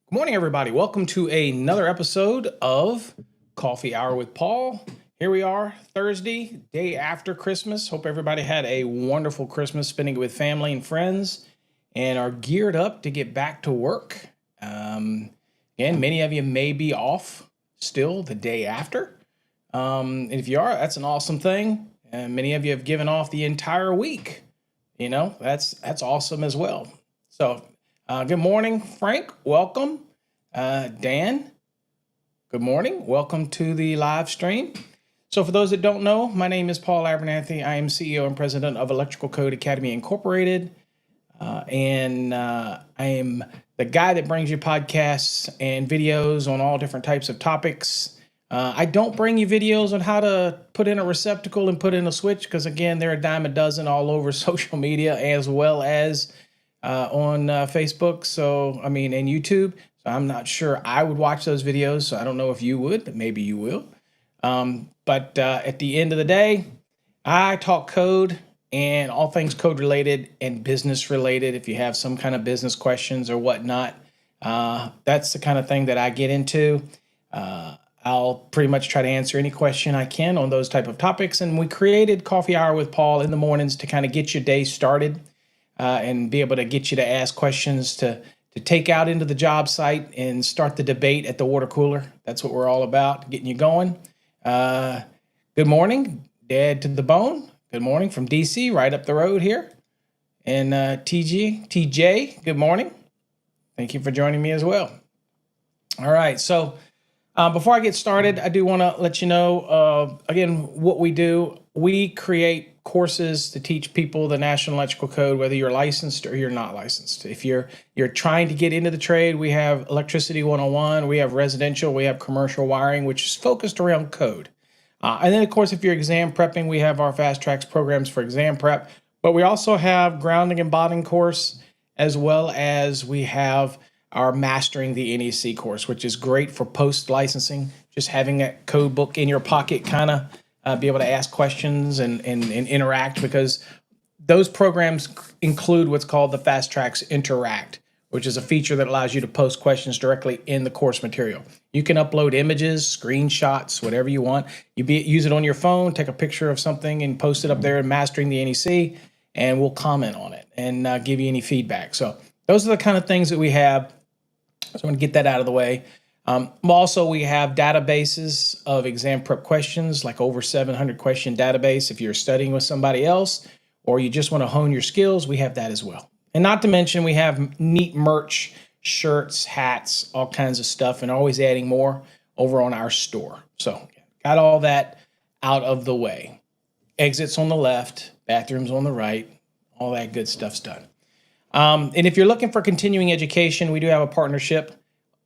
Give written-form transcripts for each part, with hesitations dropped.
Good morning, everybody. Welcome to another episode of Coffee Hour with Paul. Here we are, Thursday, day after Christmas. Hope everybody had a wonderful Christmas, spending it with family and friends, and are geared up to get back to work. Again, many of you may be off still the day after. And if you are, that's an awesome thing. And many of you have given off the entire week. You know, that's awesome as well. So, good morning, Frank. Welcome. Dan, good morning. Welcome to the live stream. So for those that don't know, my name is Paul Abernathy. I am CEO and president of Electrical Code Academy Incorporated. And I am the guy that brings you podcasts and videos on all different types of topics. I don't bring you videos on how to put in a receptacle and put in a switch because, again, they're a dime a dozen all over social media as well as on Facebook. And YouTube. So I'm not sure I would watch those videos. So I don't know if you would, but maybe you will. But at the end of the day, I talk code and all things code related and business related. If you have some kind of business questions or whatnot, that's the kind of thing that I get into. I'll pretty much try to answer any question I can on those type of topics. And we created Coffee Hour with Paul in the mornings to kind of get your day started and be able to get you to ask questions to take out into the job site and start the debate at the water cooler. That's what we're all about, getting you going. Good morning, Dad to the Bone. Good morning from DC, right up the road here. And TJ, good morning. Thank you for joining me as well. All right, so before I get started, I do want to let you know, again, what we do. We create courses to teach people the National Electrical Code, whether you're licensed or you're not licensed. If you're trying to get into the trade, we have Electricity 101, we have residential, we have commercial wiring, which is focused around code. And then, of course, if you're exam prepping, we have our fast tracks programs for exam prep. But we also have grounding and bonding course, as well as we have our Mastering the NEC course, which is great for post-licensing, just having that code book in your pocket, kind of be able to ask questions and interact, because those programs include what's called the Fast Tracks Interact, which is a feature that allows you to post questions directly in the course material. You can upload images, screenshots, whatever you want. Use it on your phone, take a picture of something and post it up there in Mastering the NEC, and we'll comment on it and give you any feedback. So those are the kind of things that we have. So I'm going to get that out of the way. Also, we have databases of exam prep questions, like over 700 question database. If you're studying with somebody else or you just want to hone your skills, we have that as well. And not to mention, we have neat merch, shirts, hats, all kinds of stuff, and always adding more over on our store. So got all that out of the way. Exits on the left, bathrooms on the right, all that good stuff's done. And if you're looking for continuing education, we do have a partnership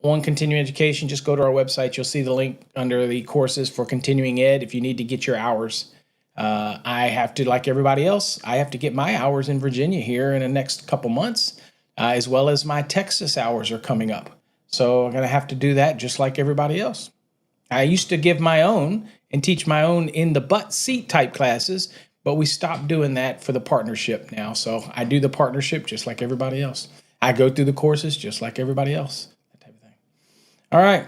on continuing education. Just go to our website. You'll see the link under the courses for continuing ed if you need to get your hours. I have to, like everybody else, I have to get my hours in Virginia here in the next couple months, as well as my Texas hours are coming up. So I'm going to have to do that just like everybody else. I used to give my own and teach my own in the butt seat type classes, but we stopped doing that for the partnership now. So I do the partnership just like everybody else. I go through the courses just like everybody else. All right.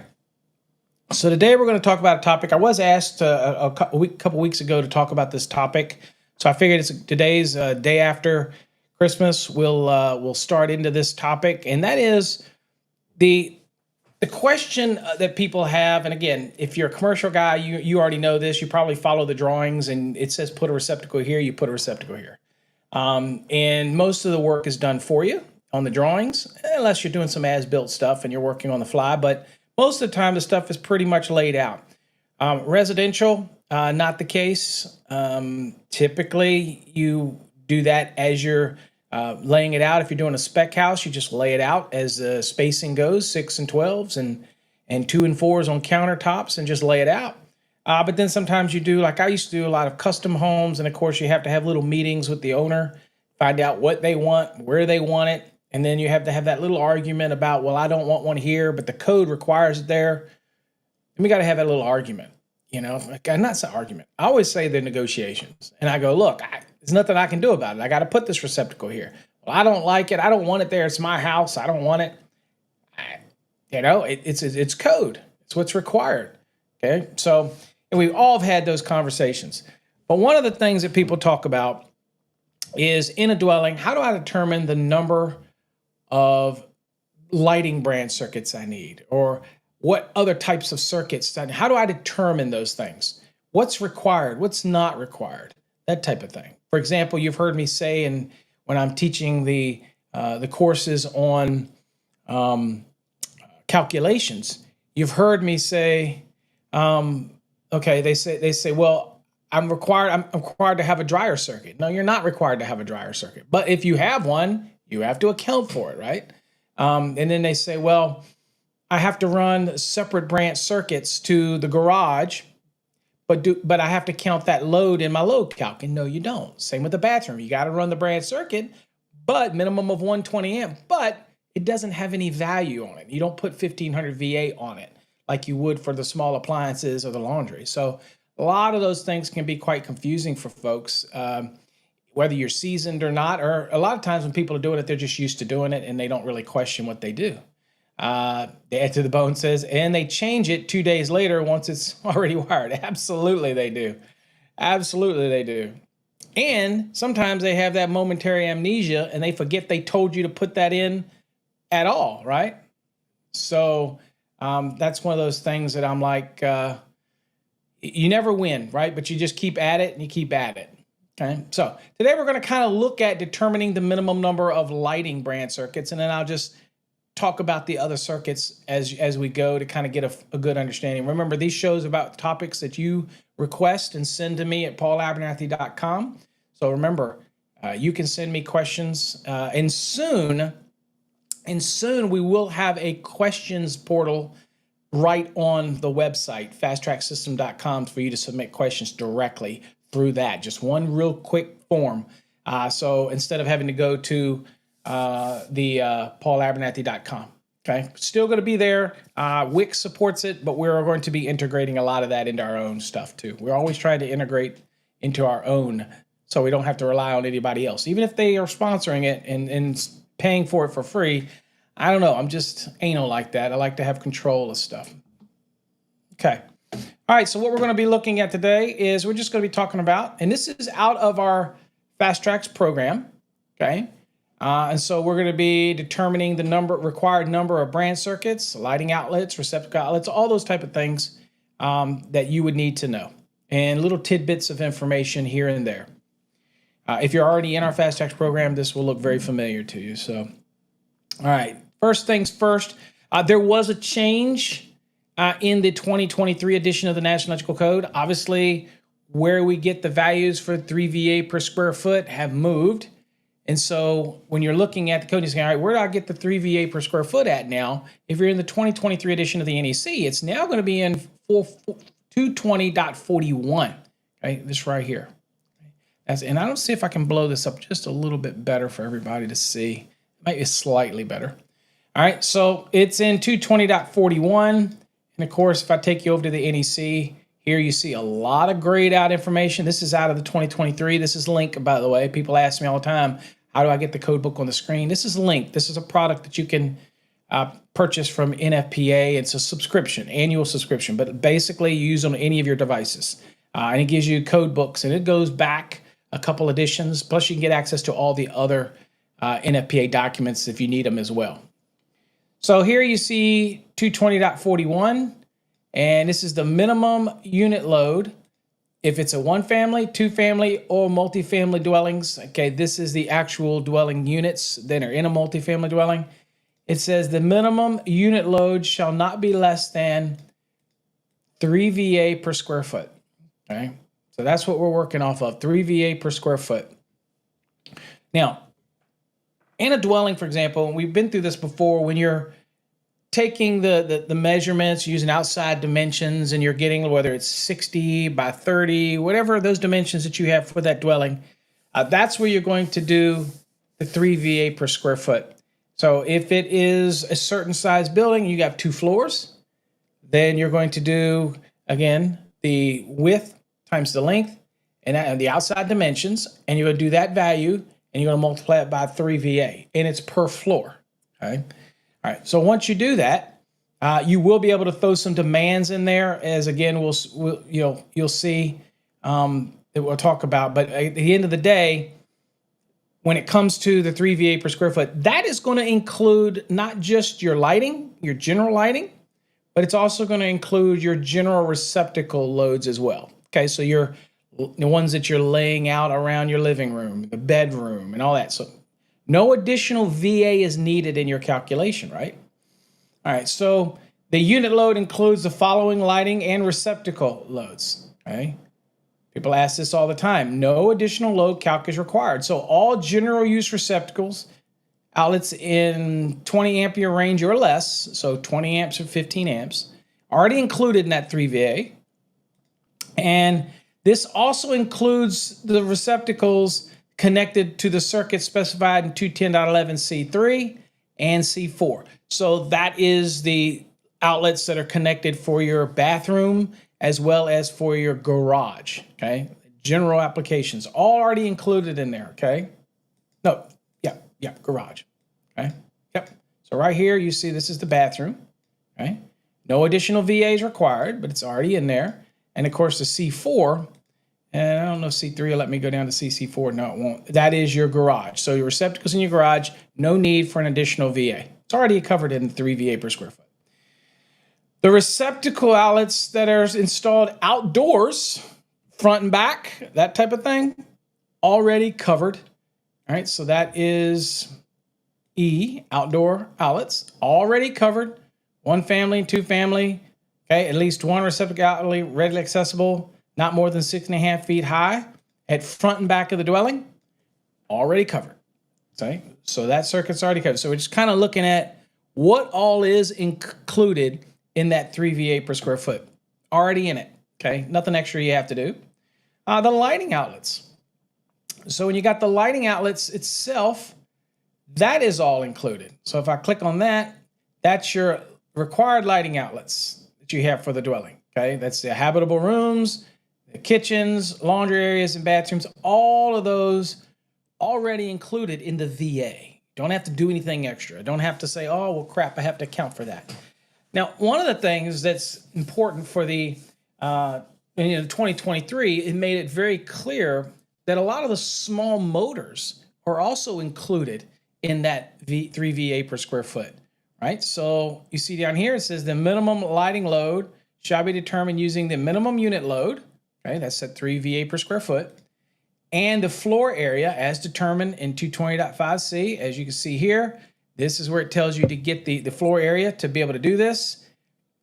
So today we're going to talk about a topic. I was asked a couple weeks ago to talk about this topic. So I figured today's day after Christmas. We'll start into this topic, and that is the question that people have. And again, if you're a commercial guy, you already know this. You probably follow the drawings, and it says put a receptacle here. You put a receptacle here, and most of the work is done for you on the drawings, unless you're doing some as-built stuff and you're working on the fly. But most of the time, the stuff is pretty much laid out. Residential, not the case. Typically, you do that as you're laying it out. If you're doing a spec house, you just lay it out as the spacing goes, 6 and 12s and 2 and 4s on countertops, and just lay it out. But then sometimes you do, like I used to do a lot of custom homes, and of course you have to have little meetings with the owner, find out what they want, where they want it. And then you have to have that little argument about, well, I don't want one here, but the code requires it there. And we got to have that little argument, not an argument. I always say they're negotiations. And I go, look, there's nothing I can do about it. I got to put this receptacle here. Well, I don't like it. I don't want it there. It's my house. I don't want it. It's code. It's what's required. Okay, so and we've all had those conversations. But one of the things that people talk about is in a dwelling, how do I determine the number of lighting branch circuits I need, or what other types of circuits? How do I determine those things? What's required? What's not required? That type of thing. For example, you've heard me say, and when I'm teaching the courses on calculations, you've heard me say, okay, they say, well, I'm required to have a dryer circuit. No, you're not required to have a dryer circuit. But if you have one, you have to account for it, right? And then they say, well, I have to run separate branch circuits to the garage, but I have to count that load in my load calc. And no, you don't. Same with the bathroom. You got to run the branch circuit, but minimum of 120 amp, but it doesn't have any value on it. You don't put 1500 VA on it like you would for the small appliances or the laundry. So a lot of those things can be quite confusing for folks, whether you're seasoned or not, or a lot of times when people are doing it, they're just used to doing it and they don't really question what they do. They add to the bone says, and they change it 2 days later once it's already wired. Absolutely they do. Absolutely they do. And sometimes they have that momentary amnesia and they forget they told you to put that in at all, right? So that's one of those things that I'm like, you never win, right? But you just keep at it and you keep at it. Okay. So today we're going to kind of look at determining the minimum number of lighting branch circuits, and then I'll just talk about the other circuits as we go to kind of get a good understanding. Remember, these shows about topics that you request and send to me at paulabernathy.com. So remember, you can send me questions, and soon we will have a questions portal right on the website, fasttracksystem.com, for you to submit questions directly through that. Just one real quick form. So instead of having to go to the paulabernathy.com. Okay, still going to be there. Wix supports it, but we're going to be integrating a lot of that into our own stuff too. We're always trying to integrate into our own so we don't have to rely on anybody else. Even if they are sponsoring it and paying for it for free, I don't know. I'm just anal like that. I like to have control of stuff. Okay. All right. So what we're going to be looking at today is we're just going to be talking about, and this is out of our Fast Tracks program. Okay. And so we're going to be determining the required number of branch circuits, lighting outlets, receptacle outlets, all those type of things that you would need to know, and little tidbits of information here and there. If you're already in our Fast Tracks program, this will look very familiar to you. So, all right. First things first, there was a change in the 2023 edition of the National Electrical Code. Obviously, where we get the values for 3 VA per square foot have moved. And so when you're looking at the code, you're saying, all right, where do I get the 3 VA per square foot at now? If you're in the 2023 edition of the NEC, it's now going to be in 220.41. Okay, this right here. And I don't see if I can blow this up just a little bit better for everybody to see. It might be slightly better. All right, so it's in 220.41. And of course, if I take you over to the NEC, here you see a lot of grayed out information. This is out of the 2023. This is Link, by the way. People ask me all the time, how do I get the code book on the screen? This is Link. This is a product that you can purchase from NFPA. It's a subscription, annual subscription, but basically you use on any of your devices. And it gives you code books, and it goes back a couple editions. Plus, you can get access to all the other NFPA documents if you need them as well. So here you see 220.41, and this is the minimum unit load. If it's a one family, two family, or multifamily dwellings, okay, this is the actual dwelling units that are in a multifamily dwelling. It says the minimum unit load shall not be less than 3 VA per square foot. Okay, so that's what we're working off of, 3 VA per square foot. Now, in a dwelling, for example, and we've been through this before, when you're taking the measurements using outside dimensions and you're getting whether it's 60 by 30, whatever those dimensions that you have for that dwelling, that's where you're going to do the 3 VA per square foot. So if it is a certain size building, you got 2 floors, then you're going to do, again, the width times the length and the outside dimensions, and you're going to do that value, and you're going to multiply it by 3 VA, and it's per floor. Okay. All right. So once you do that, You will be able to throw some demands in there, as again you'll see that we'll talk about. But at the end of the day, when it comes to the 3 VA per square foot, that is going to include not just your lighting, your general lighting, but it's also going to include your general receptacle loads as well. Okay, so the ones that you're laying out around your living room, the bedroom, and all that. So no additional VA is needed in your calculation, right? All right, so the unit load includes the following lighting and receptacle loads, okay? People ask this all the time. No additional load calc is required. So all general use receptacles, outlets in 20 ampere range or less, so 20 amps or 15 amps, already included in that 3 VA. And this also includes the receptacles connected to the circuit specified in 210.11C3 and C4. So that is the outlets that are connected for your bathroom as well as for your garage, okay? General applications, all already included in there, okay? No, yeah, garage, okay? Yep. So right here, you see this is the bathroom, okay? No additional VAs required, but it's already in there. And of course, the C4, and I don't know if C3 will let me go down to CC4. No, it won't. That is your garage. So your receptacles in your garage, no need for an additional VA. It's already covered in 3 VA per square foot. The receptacle outlets that are installed outdoors, front and back, that type of thing, already covered. All right, so that is E, outdoor outlets, already covered. 1 family, 2 family, okay, at least 1 receptacle outlet readily accessible, not more than 6.5 feet high, at front and back of the dwelling, already covered. Okay, so that circuit's already covered. So we're just kind of looking at what all is included in that 3 VA per square foot, already in it, okay? Nothing extra you have to do. The lighting outlets. So when you got the lighting outlets itself, that is all included. So if I click on that, that's your required lighting outlets that you have for the dwelling, okay? That's the habitable rooms, the kitchens, laundry areas, and bathrooms, all of those already included in the VA. Don't have to do anything extra. Don't have to say, oh, well, crap, I have to account for that. Now, one of the things that's important for the 2023, it made it very clear that a lot of the small motors are also included in that 3 VA per square foot, right? So you see down here, it says the minimum lighting load shall be determined using the minimum unit load, okay? That's at 3 VA per square foot, and the floor area as determined in 220.5C. As you can see here, this is where it tells you to get the floor area to be able to do this,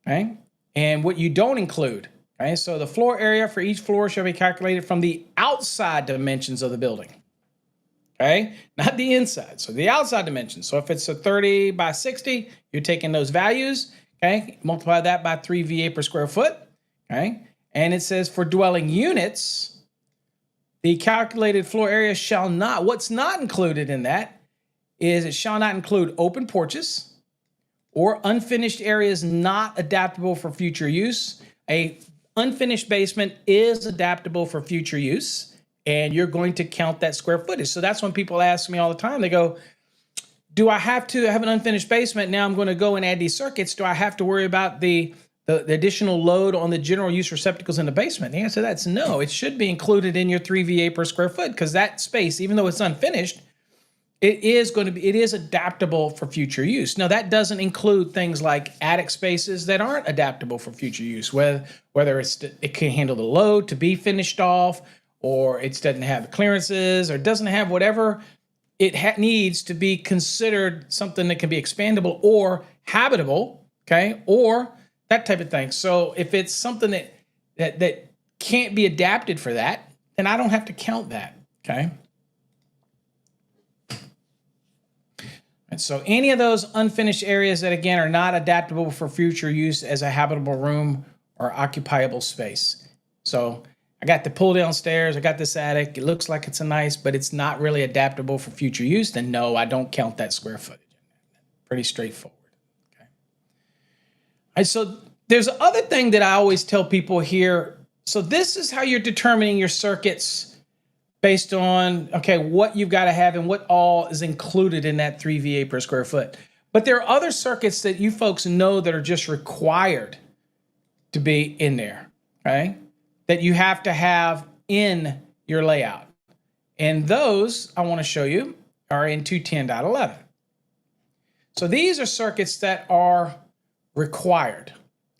okay? And what you don't include, okay? So the floor area for each floor shall be calculated from the outside dimensions of the building, okay? Not the inside, so the outside dimensions. So if it's a 30 by 60, you're taking those values, okay? Multiply that by 3 VA per square foot, okay? And it says for dwelling units, the calculated floor area shall not, what's not included in that is it shall not include open porches or unfinished areas not adaptable for future use. A unfinished basement is adaptable for future use, and you're going to count that square footage. So that's when people ask me all the time, they go, do I have to have an unfinished basement? Now I'm going to go and add these circuits. Do I have to worry about the additional load on the general use receptacles in the basement? The answer to that's no. It should be included in your 3 VA per square foot because that space, even though it's unfinished, it is adaptable for future use. Now that doesn't include things like attic spaces that aren't adaptable for future use, whether it can handle the load to be finished off, or it doesn't have clearances, or doesn't have whatever it needs to be considered something that can be expandable or habitable, okay, or that type of thing. So if it's something that can't be adapted for that, then I don't have to count that, okay? And so any of those unfinished areas that, again, are not adaptable for future use as a habitable room or occupiable space. So I got the pull down stairs, I got this attic, it looks like it's but it's not really adaptable for future use, then no, I don't count that square footage. Pretty straightforward. Okay. All right, so there's other thing that I always tell people here. So this is how you're determining your circuits based on, okay, what you've got to have and what all is included in that 3 VA per square foot. But there are other circuits that you folks know that are just required to be in there, okay? That you have to have in your layout. And those, I want to show you, are in 210.11. So these are circuits that are required,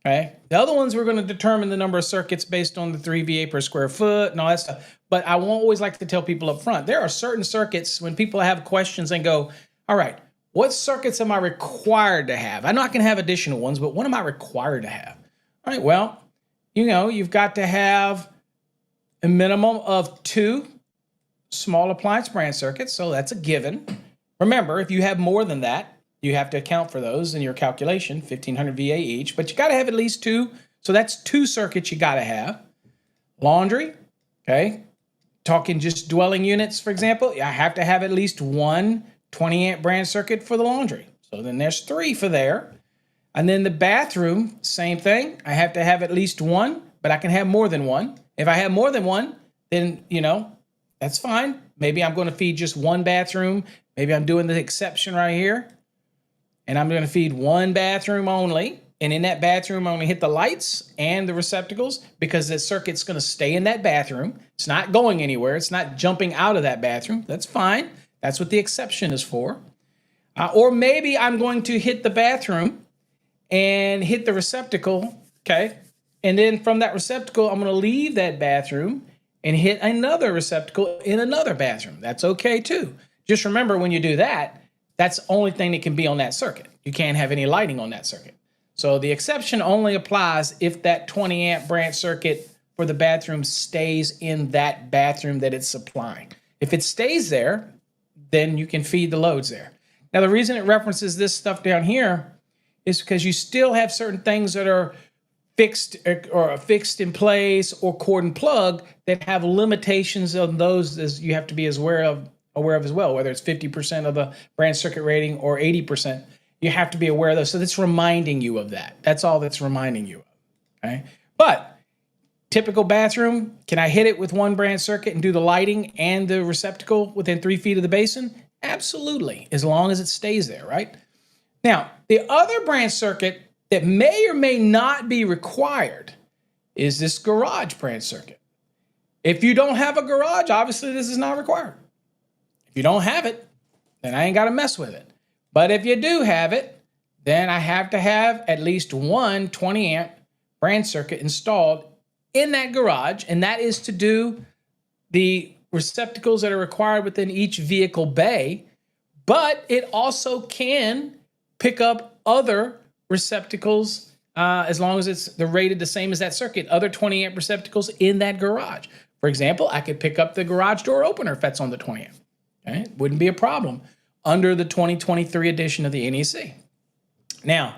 okay? The other ones, we're going to determine the number of circuits based on the 3 VA per square foot and all that stuff. But I won't always like to tell people up front, there are certain circuits when people have questions and go, all right, what circuits am I required to have? I know I can have additional ones, but what am I required to have? All right, well, you know, you've got to have a minimum of 2 small appliance branch circuits, so that's a given. Remember, if you have more than that, you have to account for those in your calculation, 1,500 VA each, but you got to have at least 2, so that's 2 circuits you got to have. Laundry, okay, talking just dwelling units, for example, I have to have at least 1 20-amp branch circuit for the laundry, so then there's 3 for there. And then the bathroom, same thing. I have to have at least 1, but I can have more than 1. If I have more than 1, then, you know, that's fine. Maybe I'm going to feed just 1 bathroom. Maybe I'm doing the exception right here. And I'm going to feed 1 bathroom only. And in that bathroom, I'm going to hit the lights and the receptacles because the circuit's going to stay in that bathroom. It's not going anywhere. It's not jumping out of that bathroom. That's fine. That's what the exception is for. Or maybe I'm going to hit the bathroom and hit the receptacle, okay? And then from that receptacle, I'm going to leave that bathroom and hit another receptacle in another bathroom. That's okay too. Just remember when you do that, that's the only thing that can be on that circuit. You can't have any lighting on that circuit. So the exception only applies if that 20-amp branch circuit for the bathroom stays in that bathroom that it's supplying. If it stays there, then you can feed the loads there. Now, the reason it references this stuff down here is because you still have certain things that are fixed or fixed in place or cord and plug that have limitations on those as you have to be as aware of as well, whether it's 50% of the branch circuit rating or 80%. You have to be aware of those. So that's reminding you of that. That's all that's reminding you of. Okay? But typical bathroom, can I hit it with 1 branch circuit and do the lighting and the receptacle within 3 feet of the basin? Absolutely, as long as it stays there, right? Now, the other branch circuit that may or may not be required is this garage branch circuit. If you don't have a garage, obviously this is not required. If you don't have it, then I ain't got to mess with it. But if you do have it, then I have to have at least 1 20-amp branch circuit installed in that garage, and that is to do the receptacles that are required within each vehicle bay, but it also can pick up other receptacles as long as they're rated the same as that circuit, other 20-amp receptacles in that garage. For example, I could pick up the garage door opener if that's on the 20-amp. Okay? Wouldn't be a problem under the 2023 edition of the NEC. Now,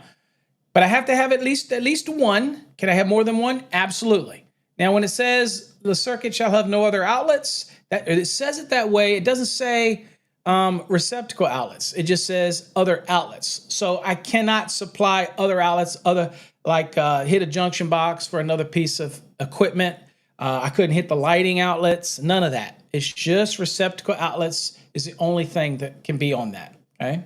but I have to have at least 1. Can I have more than 1? Absolutely. Now, when it says the circuit shall have no other outlets, it says it that way. It doesn't say receptacle outlets. It just says other outlets. So I cannot supply other outlets, hit a junction box for another piece of equipment. I couldn't hit the lighting outlets, none of that. It's just receptacle outlets is the only thing that can be on that, okay?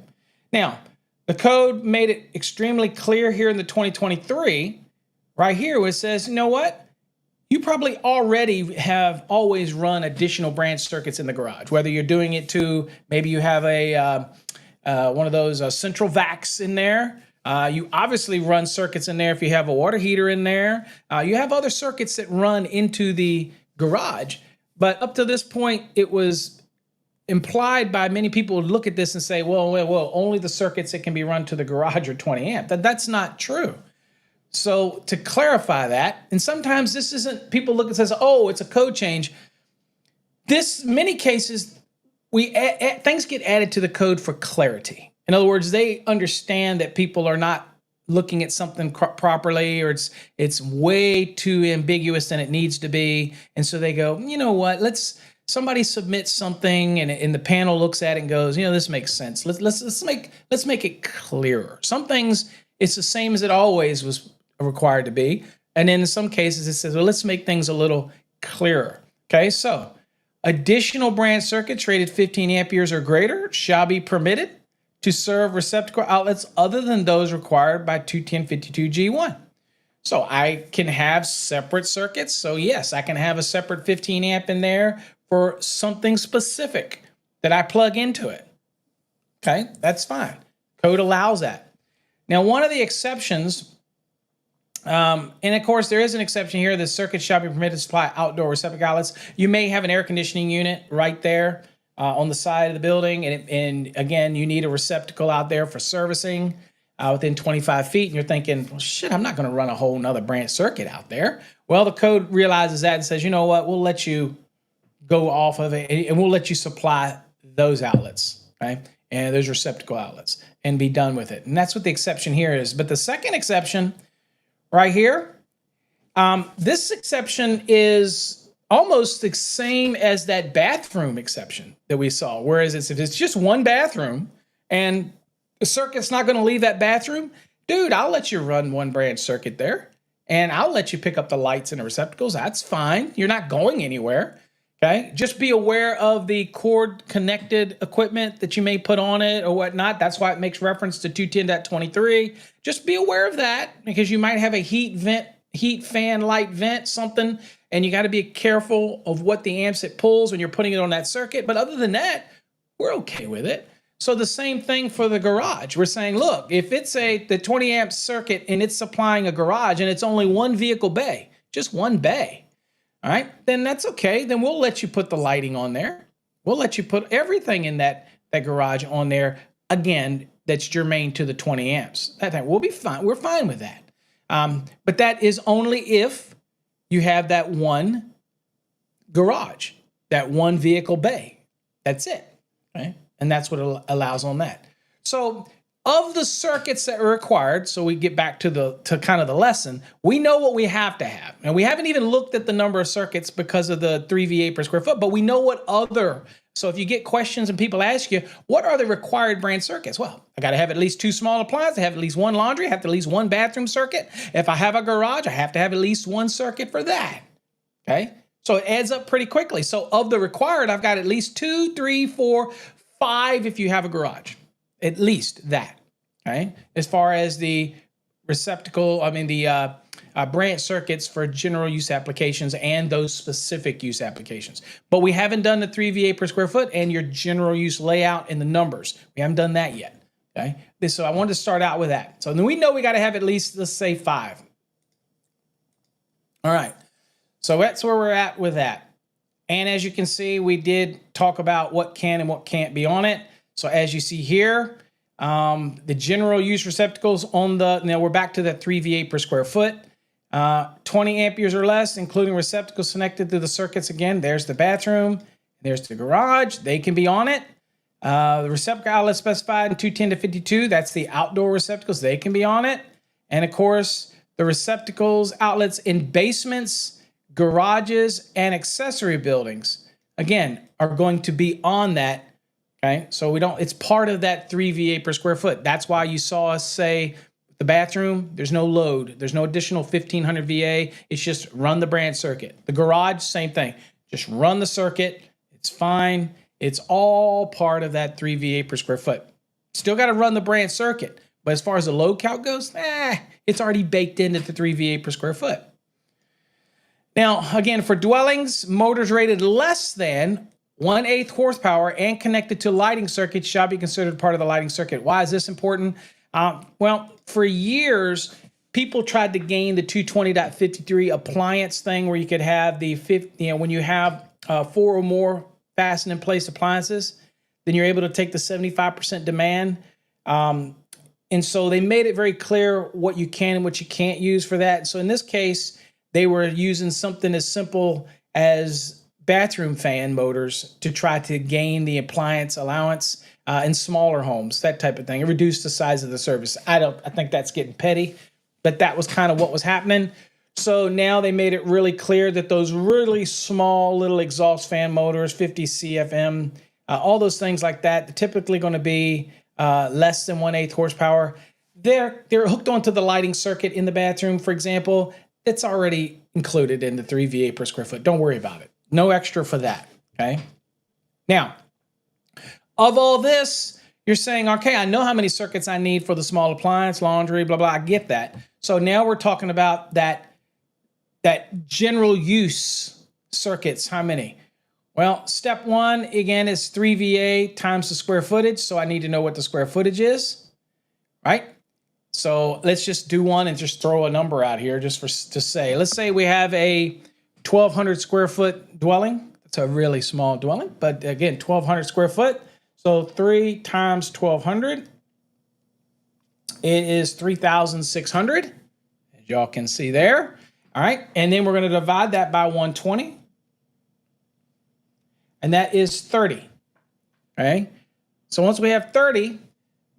Now, the code made it extremely clear here in the 2023, right here where it says, you know what? You probably already have always run additional branch circuits in the garage, whether you're doing it to, maybe you have one of those central vacs in there. You obviously run circuits in there if you have a water heater in there. You have other circuits that run into the garage. But up to this point, it was implied by many people would look at this and say, well, only the circuits that can be run to the garage are 20 amp. That's not true. So to clarify that, and sometimes this isn't, people look and says, oh, it's a code change. Many cases, things get added to the code for clarity. In other words, they understand that people are not looking at something properly, or it's way too ambiguous than it needs to be. And so they go, you know what, somebody submits something and the panel looks at it and goes, this makes sense. Let's make it clearer. Some things, it's the same as it always was required to be. And then in some cases it says, well, let's make things a little clearer. Okay, so additional branch circuits rated 15 amperes or greater shall be permitted to serve receptacle outlets other than those required by 21052G1. So I can have separate circuits. So yes, I can have a separate 15 amp in there for something specific that I plug into it. Okay, that's fine. Code allows that. Now, one of the exceptions, and of course there is an exception here, the circuit shall be permitted to supply outdoor receptacle outlets. You may have an air conditioning unit right there on the side of the building, and again, you need a receptacle out there for servicing within 25 feet, and you're thinking, well, shit, I'm not going to run a whole nother branch circuit out there. Well, the code realizes that and says, you know what, we'll let you go off of it, and we'll let you supply those outlets, right? And those receptacle outlets, and be done with it. And that's what the exception here is. But the second exception right here, this exception is almost the same as that bathroom exception that we saw. Whereas if it's just one bathroom and the circuit's not going to leave that bathroom, dude, I'll let you run one branch circuit there, and I'll let you pick up the lights and the receptacles. That's fine. You're not going anywhere. Okay, just be aware of the cord connected equipment that you may put on it or whatnot. That's why it makes reference to 210.23. Just be aware of that, because you might have a heat fan, light vent, something, and you got to be careful of what the amps it pulls when you're putting it on that circuit. But other than that, we're okay with it. So the same thing for the garage. We're saying, look, if it's the 20 amp circuit and it's supplying a garage and it's only one vehicle bay, just one bay, all right, then that's okay. Then we'll let you put the lighting on there. We'll let you put everything in that garage on there. Again, that's germane to the 20 amps. That time we'll be fine. We're fine with that. But that is only if you have that one garage, that one vehicle bay. That's it, right? And that's what it allows on that. So of the circuits that are required, so we get back to kind of the lesson, we know what we have to have. And we haven't even looked at the number of circuits because of the 3 VA per square foot, but we know what other. So if you get questions and people ask you, what are the required branch circuits? Well, I got to have at least 2 small appliances. I have at least 1 laundry. I have at least 1 bathroom circuit. If I have a garage, I have to have at least 1 circuit for that. Okay? So it adds up pretty quickly. So of the required, I've got at least 2, 3, 4, 5 if you have a garage. At least that. Okay? As far as the receptacle, the branch circuits for general use applications and those specific use applications. But we haven't done the 3 VA per square foot and your general use layout and the numbers. We haven't done that yet. Okay? So I wanted to start out with that. So then we know we got to have at least, let's say, 5. All right. So that's where we're at with that. And as you can see, we did talk about what can and what can't be on it. So as you see here, the general use receptacles now we're back to that 3 VA per square foot. 20 amperes or less, including receptacles connected to the circuits. Again, there's the bathroom, there's the garage. They can be on it. The receptacle outlet specified in 210 to 52, that's the outdoor receptacles. They can be on it. And of course, the receptacles outlets in basements, garages, and accessory buildings, again, are going to be on that. Okay, so it's part of that 3 VA per square foot. That's why you saw us say the bathroom, there's no load. There's no additional 1,500 VA. It's just run the branch circuit. The garage, same thing. Just run the circuit. It's fine. It's all part of that 3 VA per square foot. Still got to run the branch circuit. But as far as the load count goes, it's already baked into the 3 VA per square foot. Now, again, for dwellings, motors rated less than 1/8 horsepower and connected to lighting circuits shall be considered part of the lighting circuit. Why is this important? Well, for years, people tried to gain the 220.53 appliance thing where you could have when you have 4 or more fastened in place appliances, then you're able to take the 75% demand. And so they made it very clear what you can and what you can't use for that. So in this case, they were using something as simple as bathroom fan motors to try to gain the appliance allowance in smaller homes, that type of thing. It reduced the size of the service. I think that's getting petty, but that was kind of what was happening. So now they made it really clear that those really small little exhaust fan motors, 50 CFM, all those things like that, they're typically going to be less than 1/8 horsepower. They're hooked onto the lighting circuit in the bathroom, for example. It's already included in the 3 VA per square foot. Don't worry about it. No extra for that, okay? Now, of all this, you're saying, okay, I know how many circuits I need for the small appliance, laundry, blah, blah. I get that. So now we're talking about that general use circuits. How many? Well, step one, again, is 3 VA times the square footage. So I need to know what the square footage is, right? So let's just do one and just throw a number out here just to say. Let's say we have a 1,200 square foot dwelling. It's a really small dwelling, but again, 1,200 square foot. So 3 times 1,200, it is 3,600, as y'all can see there. All right, and then we're going to divide that by 120. And that is 30, okay? So once we have 30,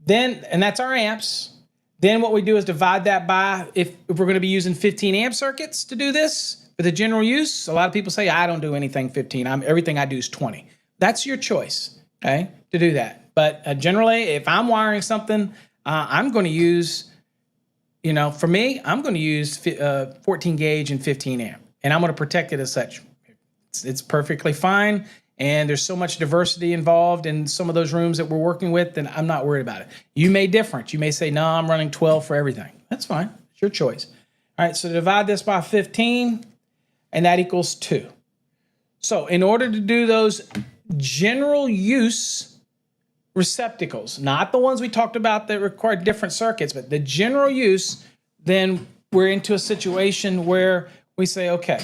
then, and that's our amps, then what we do is divide that by, if we're gonna be using 15 amp circuits to do this, for the general use, a lot of people say, I don't do anything 15, everything I do is 20. That's your choice, okay, to do that. But generally, if I'm wiring something, I'm gonna use, for me, I'm gonna use 14 gauge and 15 amp, and I'm gonna protect it as such. It's perfectly fine. And there's so much diversity involved in some of those rooms that we're working with, and I'm not worried about it. You may different. You may say, no, I'm running 12 for everything. That's fine. It's your choice. All right, so divide this by 15, and that equals 2. So in order to do those general use receptacles, not the ones we talked about that require different circuits, but the general use, then we're into a situation where we say, okay,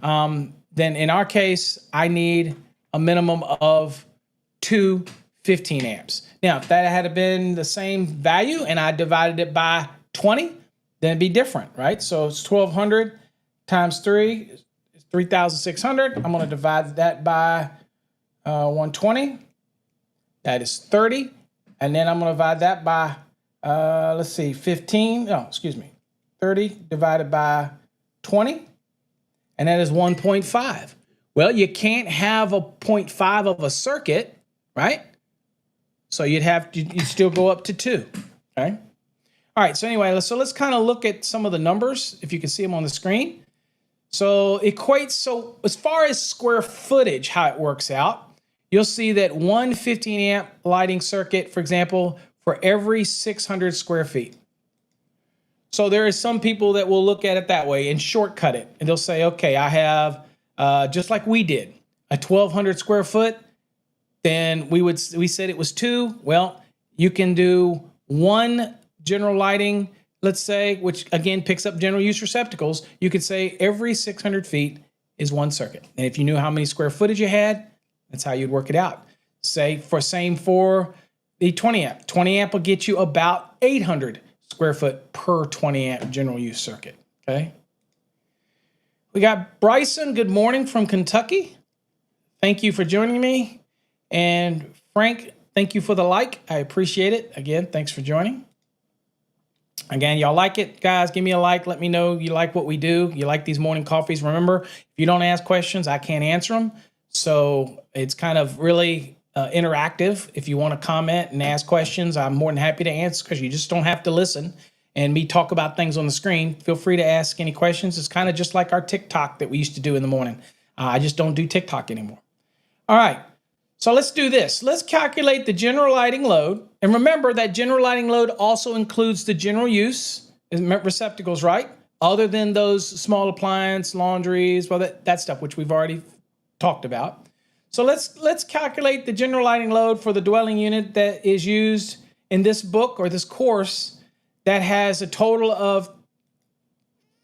then in our case, I need a minimum of 2 15 amps. Now, if that had been the same value and I divided it by 20, then it'd be different, right? So it's 1,200 times 3 is 3,600. I'm going to divide that by 120. That is 30. And then I'm going to divide that by, 30 divided by 20. And that is 1.5. Well, you can't have a 0.5 of a circuit, right? So you'd still go up to 2, okay? All right, so anyway, let's kind of look at some of the numbers, if you can see them on the screen. So as far as square footage, how it works out, you'll see that one 15 amp lighting circuit, for example, for every 600 square feet. So there is some people that will look at it that way and shortcut it. And they'll say, okay, I have, just like we did, a 1,200 square foot, then we said it was 2. Well, you can do one general lighting, let's say, which again picks up general use receptacles. You could say every 600 feet is one circuit. And if you knew how many square footage you had, that's how you'd work it out. Same for the 20 amp. 20 amp will get you about 800 square foot per 20 amp general use circuit, okay? We got Bryson, good morning from Kentucky. Thank you for joining me. And Frank, thank you for the like. I appreciate it. Again, thanks for joining. Again, y'all like it, guys, give me a like. Let me know you like what we do. You like these morning coffees. Remember, if you don't ask questions, I can't answer them. So it's kind of really interactive. If you want to comment and ask questions, I'm more than happy to answer, because you just don't have to listen and me talk about things on the screen. Feel free to ask any questions. It's kind of just like our TikTok that we used to do in the morning. I just don't do TikTok anymore. All right, so let's do this. Let's calculate the general lighting load. And remember that general lighting load also includes the general use receptacles, right? Other than those small appliance, laundries, well, that stuff, which we've already talked about. So let's calculate the general lighting load for the dwelling unit that is used in this book or this course that has a total of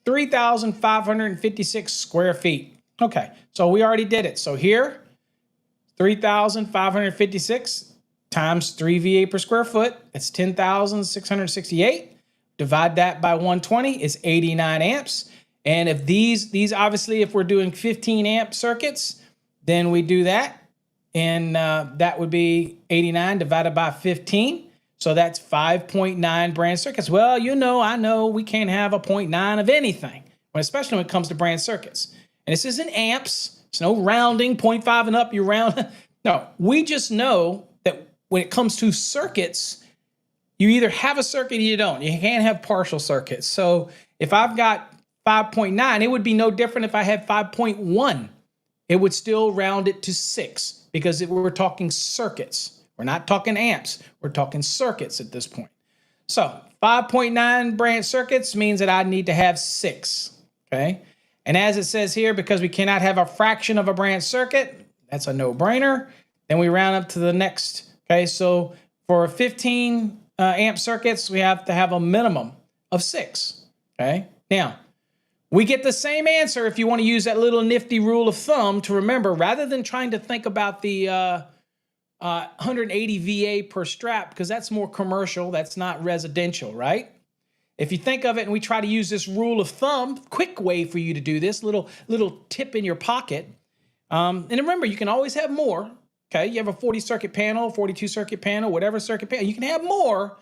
3,556 square feet. Okay, so we already did it. So here, 3,556 times 3 VA per square foot, that's 10,668. Divide that by 120 is 89 amps. And if these obviously, if we're doing 15 amp circuits, then we do that. And that would be 89 divided by 15. So that's 5.9 brand circuits. Well, I know we can't have a 0.9 of anything, especially when it comes to brand circuits. And this isn't amps. It's no rounding, 0.5 and up, you round. No, we just know that when it comes to circuits, you either have a circuit or you don't. You can't have partial circuits. So if I've got 5.9, it would be no different if I had 5.1. It would still round it to 6 because we're talking circuits, We're not talking amps. We're talking circuits at this point. So 5.9 branch circuits means that I need to have 6, okay? And as it says here, because we cannot have a fraction of a branch circuit, that's a no-brainer. Then we round up to the next, okay? So for 15 amp circuits, we have to have a minimum of 6, okay? Now, we get the same answer if you want to use that little nifty rule of thumb to remember, rather than trying to think about the 180 VA per strap, because that's more commercial, that's not residential, right? If you think of it and we try to use this rule of thumb, quick way for you to do this, little tip in your pocket. And remember, you can always have more, okay? You have a 40 circuit panel, 42 circuit panel, whatever circuit panel, you can have more.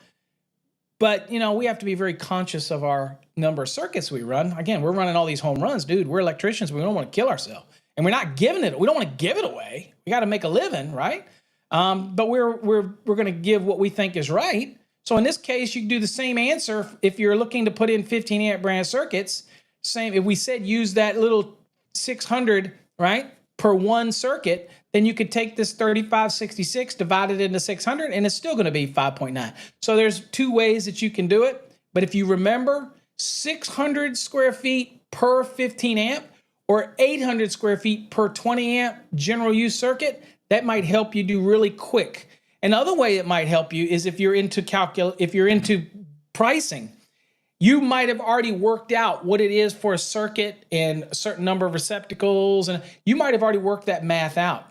But, we have to be very conscious of our number of circuits we run. Again, we're running all these home runs, dude. We're electricians. We don't want to kill ourselves. And we're not giving it. We don't want to give it away. We got to make a living, right? But we're going to give what we think is right. So in this case, you can do the same answer if you're looking to put in 15 amp branch circuits. Same, if we said use that little 600, right, per one circuit, then you could take this 3566, divide it into 600, and it's still going to be 5.9. So there's 2 ways that you can do it. But if you remember, 600 square feet per 15 amp or 800 square feet per 20 amp general use circuit, that might help you do really quick. Another way it might help you is if you're into pricing, you might have already worked out what it is for a circuit and a certain number of receptacles, and you might have already worked that math out.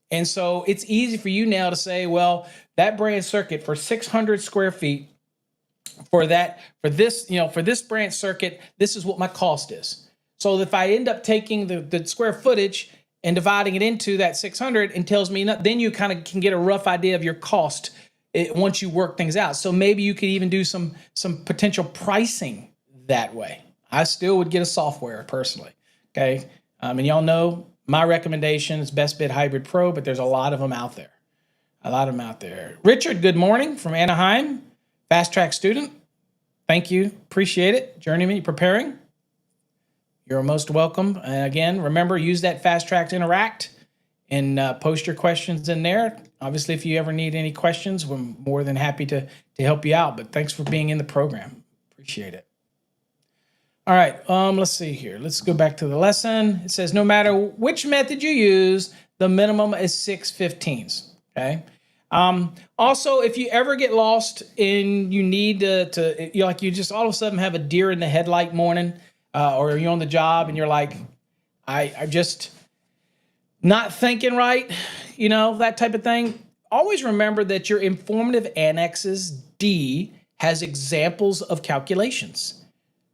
And so it's easy for you now to say, well, that branch circuit for 600 square feet for this branch circuit, this is what my cost is. So if I end up taking the square footage and dividing it into that 600 and tells me, then you kind of can get a rough idea of your cost once you work things out. So maybe you could even do some potential pricing that way. I still would get a software personally, okay? And y'all know my recommendation is Best Bid Hybrid Pro, but there's a lot of them out there. Richard, good morning from Anaheim, fast track student. Thank you, appreciate it. Journeyman, you preparing? You're most welcome. And again, remember, use that Fast Track to Interact and post your questions in there. Obviously, if you ever need any questions, we're more than happy to help you out. But thanks for being in the program. Appreciate it. All right, let's see here. Let's go back to the lesson. It says, no matter which method you use, the minimum is 6 15s, okay? Also, if you ever get lost and you need you just all of a sudden have a deer in the headlight morning, or you're on the job and you're like, I'm just not thinking right, that type of thing. Always remember that your informative annexes D has examples of calculations.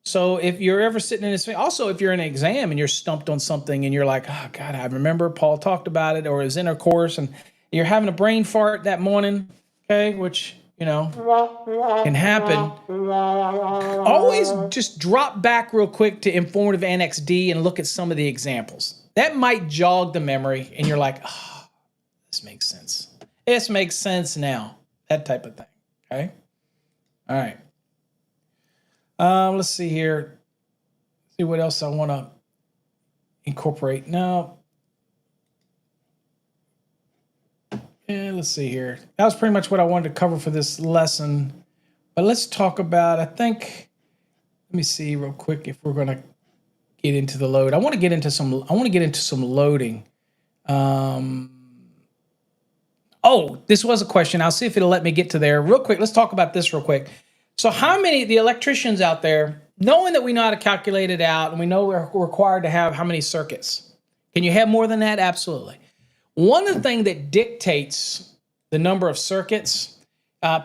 So if you're ever sitting in this, also if you're in an exam and you're stumped on something and you're like, oh God, I remember Paul talked about it, or it was in a course, and you're having a brain fart that morning, okay, which, can happen. Always just drop back real quick to informative annex D and look at some of the examples. That might jog the memory and you're like, oh, this makes sense. This makes sense now. That type of thing, okay? All right. Let's see here. See what else I want to incorporate. No. Yeah, let's see here. That was pretty much what I wanted to cover for this lesson. But let's talk about, let me see real quick if we're going to get into the load. I want to get into some loading. This was a question. I'll see if it'll let me get to there. Real quick, let's talk about this real quick. So the electricians out there, knowing that we know how to calculate it out and we know we're required to have how many circuits. Can you have more than that? Absolutely. One of the things that dictates the number of circuits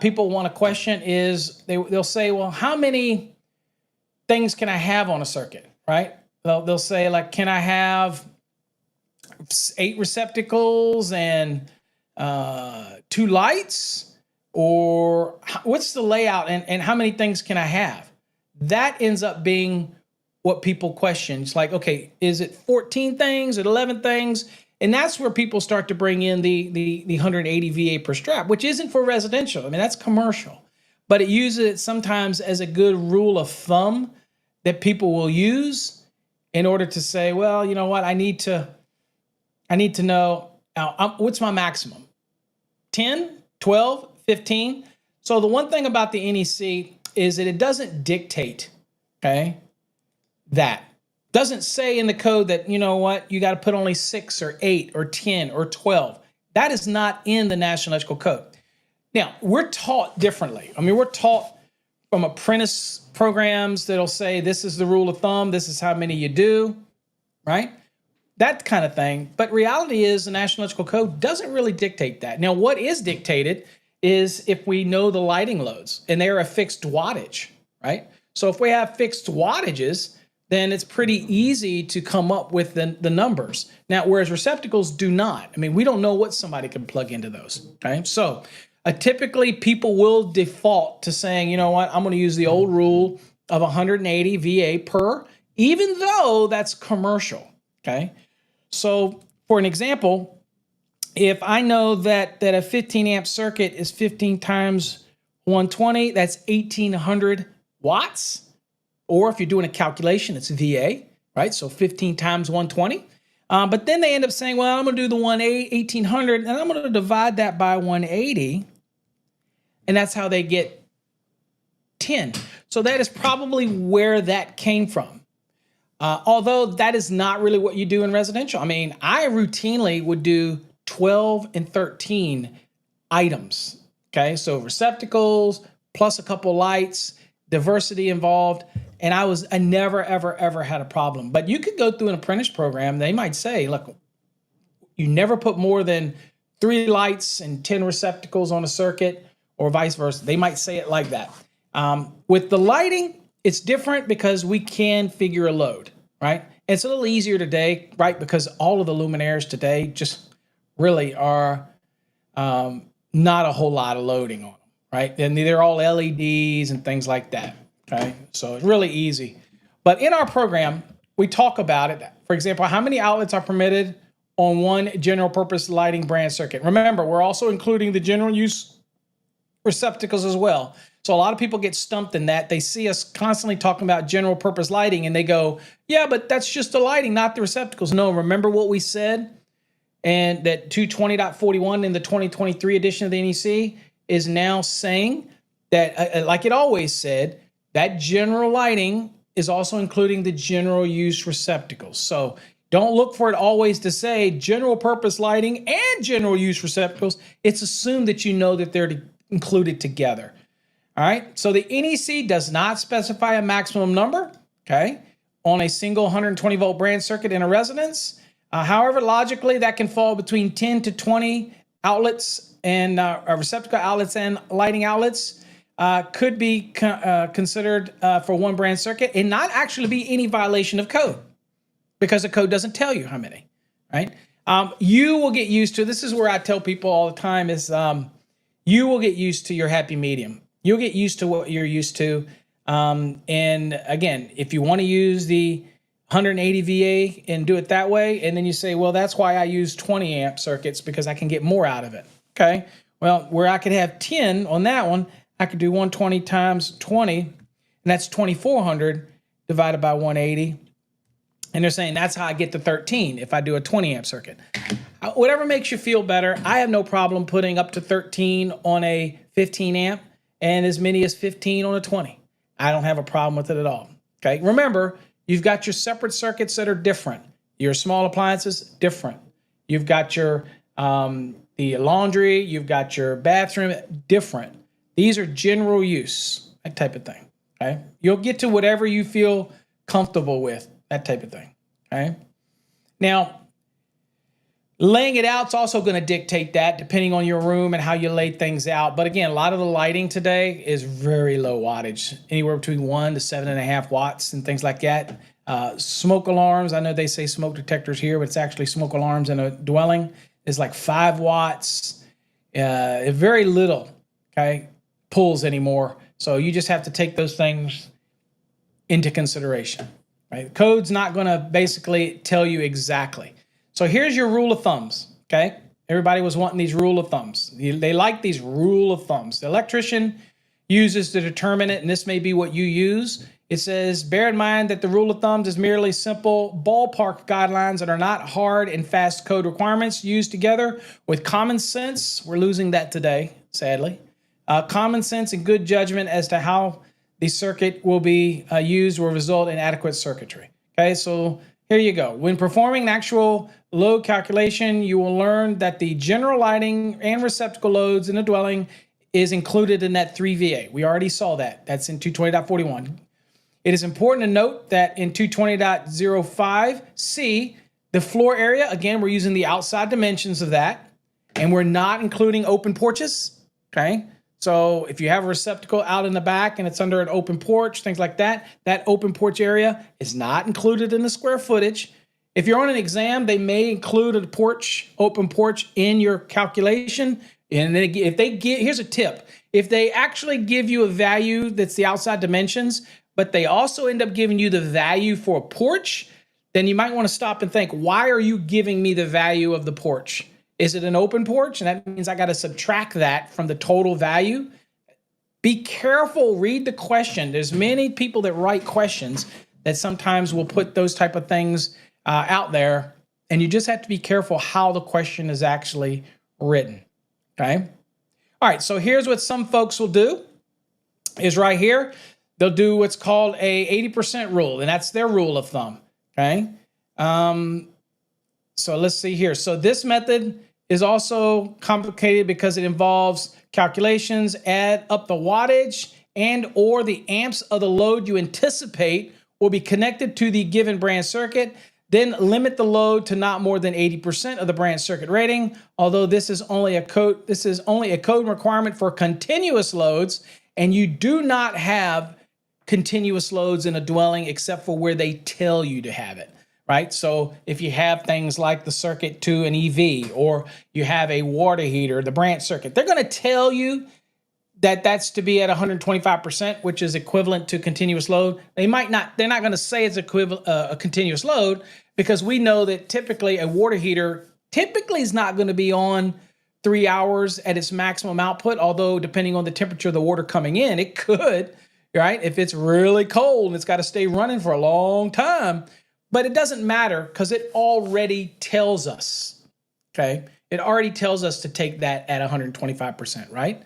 people want to question is they'll say, well, how many things can I have on a circuit, right? They'll say, like, can I have 8 receptacles and 2 lights? Or what's the layout and how many things can I have? That ends up being what people question. It's like, okay, is it 14 things or 11 things? And that's where people start to bring in the 180 VA per strap, which isn't for residential. I mean, that's commercial. But it uses it sometimes as a good rule of thumb that people will use in order to say, well, you know what, I need to know what's my maximum. 10, 12, 15. So the one thing about the NEC is that it doesn't dictate, okay, that. Doesn't say in the code that, you know what, you got to put only 6 or 8 or 10 or 12. That is not in the National Electrical Code. Now, we're taught differently. I mean, we're taught from apprentice programs that'll say this is the rule of thumb, this is how many you do, right? That kind of thing. But reality is the National Electrical Code doesn't really dictate that. Now, what is dictated is if we know the lighting loads and they're a fixed wattage, right? So if we have fixed wattages, then it's pretty easy to come up with the numbers. Now, whereas receptacles do not. I mean, we don't know what somebody can plug into those, okay? So typically people will default to saying, you know what, I'm going to use the old rule of 180 VA per, even though that's commercial, okay? So for an example, if I know that a 15 amp circuit is 15 times 120, that's 1800 watts. Or if you're doing a calculation, it's VA, right? So 15 times 120. But then they end up saying, well, I'm going to do the 1800 and I'm going to divide that by 180. And that's how they get 10. So that is probably where that came from. Although that is not really what you do in residential. I mean, I routinely would do 12 and 13 items. Okay, so receptacles plus a couple lights, diversity involved, and I never, ever had a problem. But you could go through an apprentice program. They might say, look, you never put more than 3 lights and 10 receptacles on a circuit, or vice versa. They might say it like that. With the lighting, it's different because we can figure a load, right? It's a little easier today, right? Because all of the luminaires today just really are not a whole lot of loading on them, right? And they're all LEDs and things like that, okay? So it's really easy. But in our program, we talk about it. For example, how many outlets are permitted on one general purpose lighting brand circuit? Remember, we're also including the general use receptacles as well. So a lot of people get stumped in that. They see us constantly talking about general purpose lighting and they go, yeah, but that's just the lighting, not the receptacles. No, remember what we said? And that 220.41 in the 2023 edition of the NEC is now saying that, like it always said, that general lighting is also including the general use receptacles. So don't look for it always to say general purpose lighting and general use receptacles. It's assumed that you know that they're included together. All right, so the NEC does not specify a maximum number, okay, on a single 120 volt brand circuit in a residence. However, logically, that can fall between 10 to 20 outlets and receptacle outlets and lighting outlets could be considered for one brand circuit and not actually be any violation of code because the code doesn't tell you how many, right? You will get used to, this is where I tell people all the time is you will get used to your happy medium. You'll get used to what you're used to. And again, if you want to use the 180 VA and do it that way, and then you say, well, that's why I use 20 amp circuits because I can get more out of it. Okay. Well, where I could have 10 on that one, I could do 120 times 20, and that's 2,400 divided by 180. And they're saying that's how I get to 13 if I do a 20 amp circuit. Whatever makes you feel better. I have no problem putting up to 13 on a 15 amp and as many as 15 on a 20. I don't have a problem with it at all. Okay. Remember, you've got your separate circuits that are different. Your small appliances, different. You've got your the laundry, you've got your bathroom, different. These are general use, that type of thing. Okay. You'll get to whatever you feel comfortable with, that type of thing. Okay. Now, laying it out is also going to dictate that depending on your room and how you lay things out. But again, a lot of the lighting today is very low wattage, anywhere between 1 to 7.5 watts and things like that. Smoke alarms, I know they say smoke detectors here, but it's actually smoke alarms in a dwelling, is like 5 watts. Very little, okay, pulls anymore. So you just have to take those things into consideration. Right? The code's not going to basically tell you exactly. So here's your rule of thumbs, okay? Everybody was wanting these rule of thumbs. They like these rule of thumbs. The electrician uses to determine it, and this may be what you use, It says, bear in mind that the rule of thumb is merely simple ballpark guidelines that are not hard and fast code requirements used together with common sense. We're losing that today, sadly. Common sense and good judgment as to how the circuit will be used will result in adequate circuitry. Okay, so here you go. When performing an actual load calculation, you will learn that the general lighting and receptacle loads in a dwelling is included in that 3VA. We already saw that. That's in 220.41. It is important to note that in 220.05C, the floor area, again, we're using the outside dimensions of that, and we're not including open porches, okay? So if you have a receptacle out in the back and it's under an open porch, things like that, that open porch area is not included in the square footage. If you're on an exam, they may include a open porch in your calculation. And then if they give, here's a tip. If they actually give you a value that's the outside dimensions, but they also end up giving you the value for a porch, then you might want to stop and think, why are you giving me the value of the porch? Is it an open porch? And that means I got to subtract that from the total value. Be careful, read the question. There's many people that write questions that sometimes will put those type of things out there, and you just have to be careful how the question is actually written, okay? All right, so here's what some folks will do, is right here. They'll do what's called a 80% rule, and that's their rule of thumb, okay? So let's see here. So this method is also complicated because it involves calculations, add up the wattage and or the amps of the load you anticipate will be connected to the given branch circuit, then limit the load to not more than 80% of the branch circuit rating. Although this is only a code requirement for continuous loads, and you do not have continuous loads in a dwelling except for where they tell you to have it, right? So if you have things like the circuit to an EV, or you have a water heater, the branch circuit, they're going to tell you that that's to be at 125%, which is equivalent to continuous load. They're not going to say it's equivalent a continuous load, because we know that typically a water heater typically is not going to be on 3 hours at its maximum output, although depending on the temperature of the water coming in, it could, right? If it's really cold and it's got to stay running for a long time, but it doesn't matter because it already tells us, okay? It already tells us to take that at 125%, right?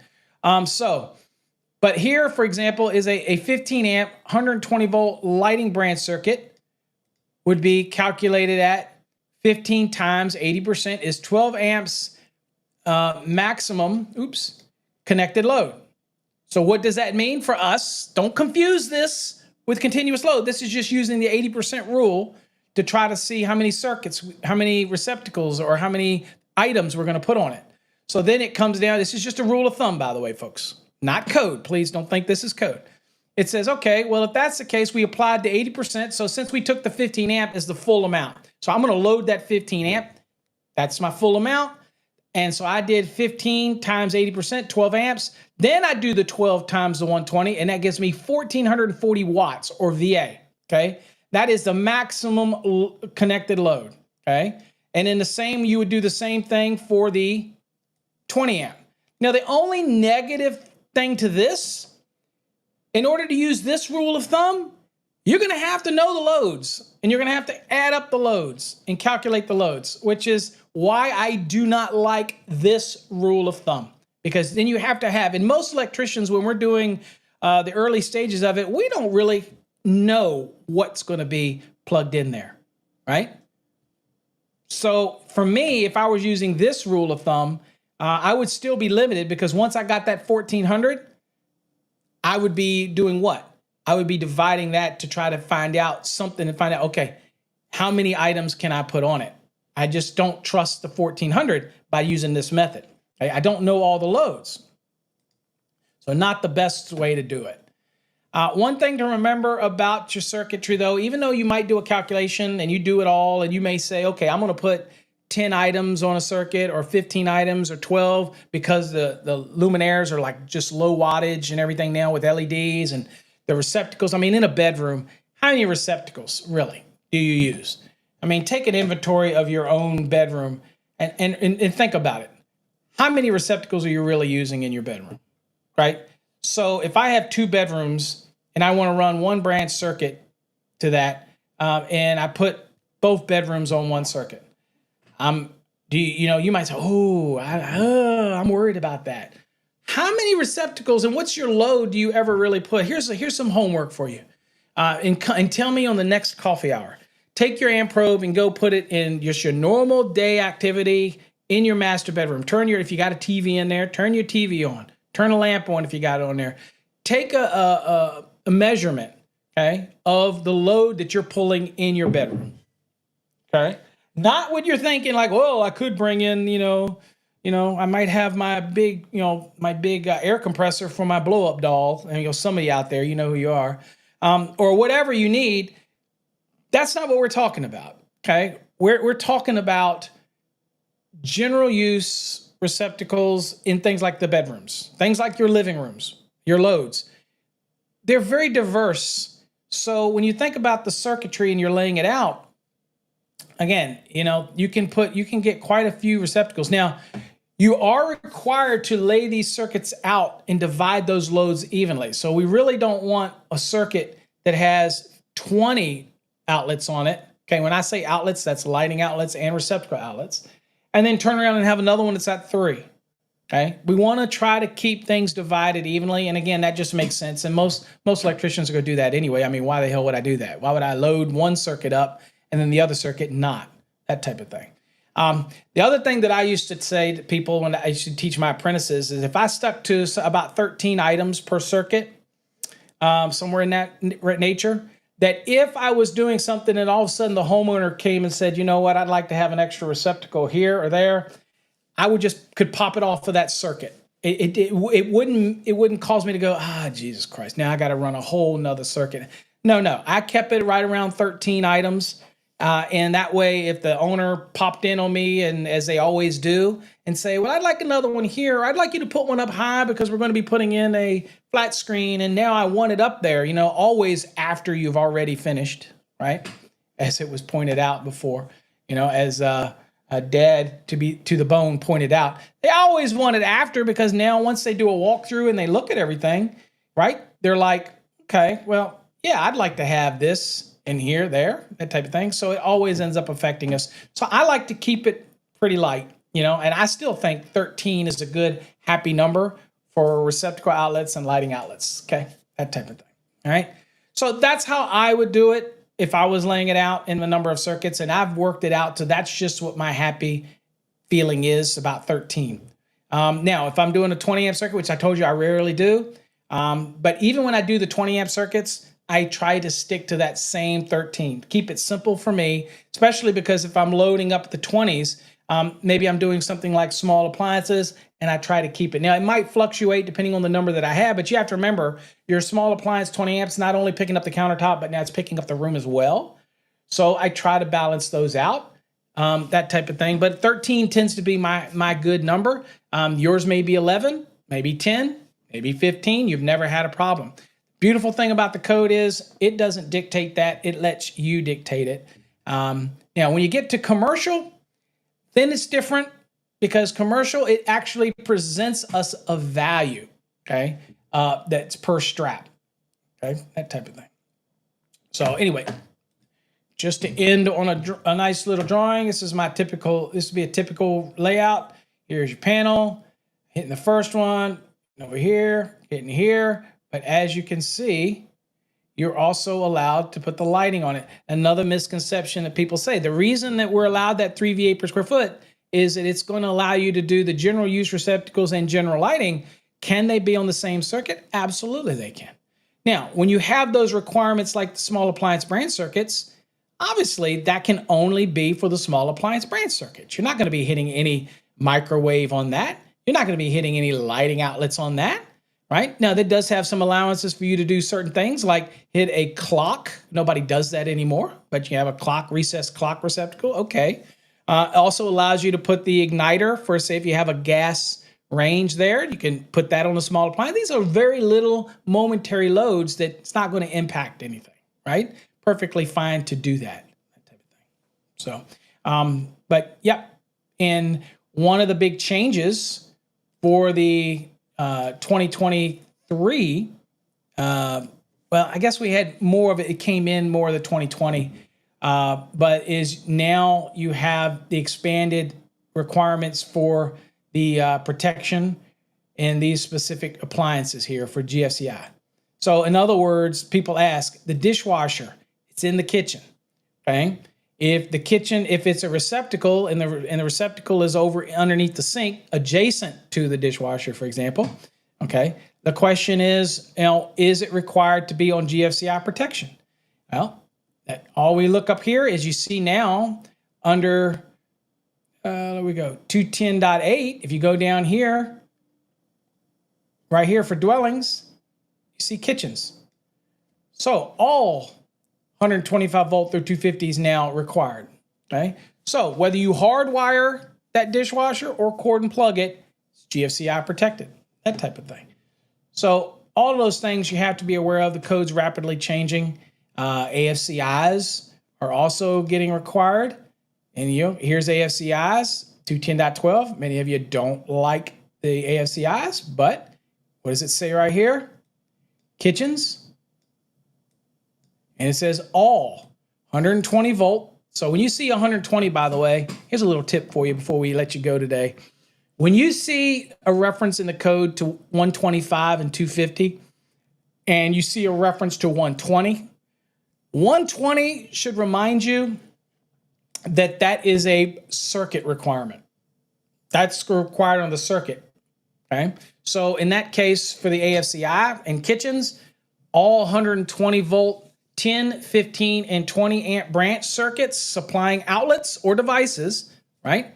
But here, for example, is a 15 amp, 120 volt lighting branch circuit would be calculated at 15 times 80% is 12 amps maximum, connected load. So what does that mean for us? Don't confuse this with continuous load. This is just using the 80% rule to try to see how many circuits, how many receptacles, or how many items we're going to put on it. So then it comes down, this is just a rule of thumb, by the way, folks, not code. Please don't think this is code. It says, okay, well, if that's the case, we applied the 80%. So since we took the 15 amp as the full amount, so I'm going to load that 15 amp. That's my full amount. And so I did 15 times 80%, 12 amps. Then I do the 12 times the 120, and that gives me 1,440 watts, or VA, okay? That is the maximum connected load, okay? And in the same, you would do the same thing for the 20 amp. Now, the only negative thing to this, in order to use this rule of thumb, you're going to have to know the loads, and you're going to have to add up the loads and calculate the loads, which is why I do not like this rule of thumb, because then you have to have, and most electricians, when we're doing the early stages of it, we don't really know what's going to be plugged in there, right? So for me, if I was using this rule of thumb, I would still be limited, because once I got that 1,400, I would be doing what? I would be dividing that to try to find out something and find out, okay, how many items can I put on it? I just don't trust the 1,400 by using this method. I don't know all the loads. So not the best way to do it. One thing to remember about your circuitry, though, even though you might do a calculation and you do it all, and you may say, okay, I'm going to put 10 items on a circuit, or 15 items, or 12, because the luminaires are like just low wattage and everything now with LEDs, and the receptacles. I mean, in a bedroom, how many receptacles really do you use? I mean, take an inventory of your own bedroom and think about it. How many receptacles are you really using in your bedroom, right? So if I have 2 bedrooms and I want to run one branch circuit to that, and I put both bedrooms on one circuit. You might say, oh, I'm worried about that. How many receptacles and what's your load do you ever really put? Here's some homework for you. And tell me on the next coffee hour. Take your amp probe and go put it in just your normal day activity in your master bedroom. If you got a TV in there, turn your TV on. Turn a lamp on if you got it on there. Take a measurement, okay, of the load that you're pulling in your bedroom. Okay? Not what you're thinking like, well, I could bring in, I might have my big air compressor for my blow up doll. And some of you out there, you know who you are, or whatever you need. That's not what we're talking about. Okay, we're talking about general use receptacles in things like the bedrooms, things like your living rooms, your loads. They're very diverse. So when you think about the circuitry and you're laying it out, again, you can get quite a few receptacles. Now, you are required to lay these circuits out and divide those loads evenly. So we really don't want a circuit that has 20 outlets on it. Okay, when I say outlets, that's lighting outlets and receptacle outlets. And then turn around and have another one that's at 3. Okay, we want to try to keep things divided evenly. And again, that just makes sense. And most electricians are going to do that anyway. I mean, why the hell would I do that? Why would I load one circuit up and then the other circuit not? That type of thing. The other thing that I used to say to people when I used to teach my apprentices is if I stuck to about 13 items per circuit, somewhere in that nature, that if I was doing something and all of a sudden the homeowner came and said, you know what, I'd like to have an extra receptacle here or there, I could pop it off of that circuit. It wouldn't cause me to go, Jesus Christ, now I got to run a whole nother circuit. No, I kept it right around 13 items. And that way, if the owner popped in on me, and as they always do, and say, well, I'd like another one here. I'd like you to put one up high because we're going to be putting in a flat screen. And now I want it up there, always after you've already finished, right? As it was pointed out before, as a dad to the bone pointed out, they always want it after because now once they do a walkthrough and they look at everything, right? They're like, okay, well, yeah, I'd like to have this in here, there, that type of thing. So it always ends up affecting us. So I like to keep it pretty light, and I still think 13 is a good, happy number for receptacle outlets and lighting outlets. Okay, that type of thing. All right. So that's how I would do it if I was laying it out in the number of circuits, and I've worked it out. So that's just what my happy feeling is about 13. Now, if I'm doing a 20 amp circuit, which I told you I rarely do, but even when I do the 20 amp circuits, I try to stick to that same 13. Keep it simple for me, especially because if I'm loading up the 20s, maybe I'm doing something like small appliances, and I try to keep it. Now, it might fluctuate depending on the number that I have, but you have to remember your small appliance 20 amps, not only picking up the countertop, but now it's picking up the room as well. So I try to balance those out, that type of thing. But 13 tends to be my good number. Yours may be 11, maybe 10, maybe 15. You've never had a problem. Beautiful thing about the code is it doesn't dictate that. It lets you dictate it. Now, when you get to commercial, then it's different because commercial, it actually presents us a value, okay, that's per strap, okay, that type of thing. So anyway, just to end on a nice little drawing, this would be a typical layout. Here's your panel, hitting the first one, over here, hitting here. But as you can see, you're also allowed to put the lighting on it. Another misconception that people say, the reason that we're allowed that 3 V8 per square foot is that it's going to allow you to do the general use receptacles and general lighting. Can they be on the same circuit? Absolutely they can. Now, when you have those requirements like the small appliance branch circuits, obviously that can only be for the small appliance branch circuits. You're not going to be hitting any microwave on that. You're not going to be hitting any lighting outlets on that. Right? Now, that does have some allowances for you to do certain things like hit a clock. Nobody does that anymore, but you have a clock, recessed clock receptacle. Okay. Also allows you to put the igniter for, say, if you have a gas range there, you can put that on a small appliance. These are very little momentary loads that it's not going to impact anything, right? Perfectly fine to do that type of thing. So, but yeah. And one of the big changes for the 2023 well, I guess we had more of it. It came in more of the 2020, but is now you have the expanded requirements for the protection in these specific appliances here for GFCI. So in other words, people ask, the dishwasher, it's in the kitchen, okay? If it's a receptacle and the receptacle is over underneath the sink, adjacent to the dishwasher, for example, okay? The question is, is it required to be on GFCI protection? Well, all we look up here is you see now under, there we go, 210.8. If you go down here, right here for dwellings, you see kitchens. So all 125 volt through 250 is now required. Okay. So whether you hardwire that dishwasher or cord and plug it, it's GFCI protected, that type of thing. So all of those things you have to be aware of. The code's rapidly changing. AFCIs are also getting required. And here's AFCIs 210.12. Many of you don't like the AFCIs, but what does it say right here? Kitchens. And it says all 120 volt. So when you see 120, by the way, here's a little tip for you before we let you go today. When you see a reference in the code to 125 and 250, and you see a reference to 120, 120 should remind you that that is a circuit requirement. That's required on the circuit, okay? So in that case, for the AFCI and kitchens, all 120 volt, 10, 15, and 20 amp branch circuits supplying outlets or devices, right,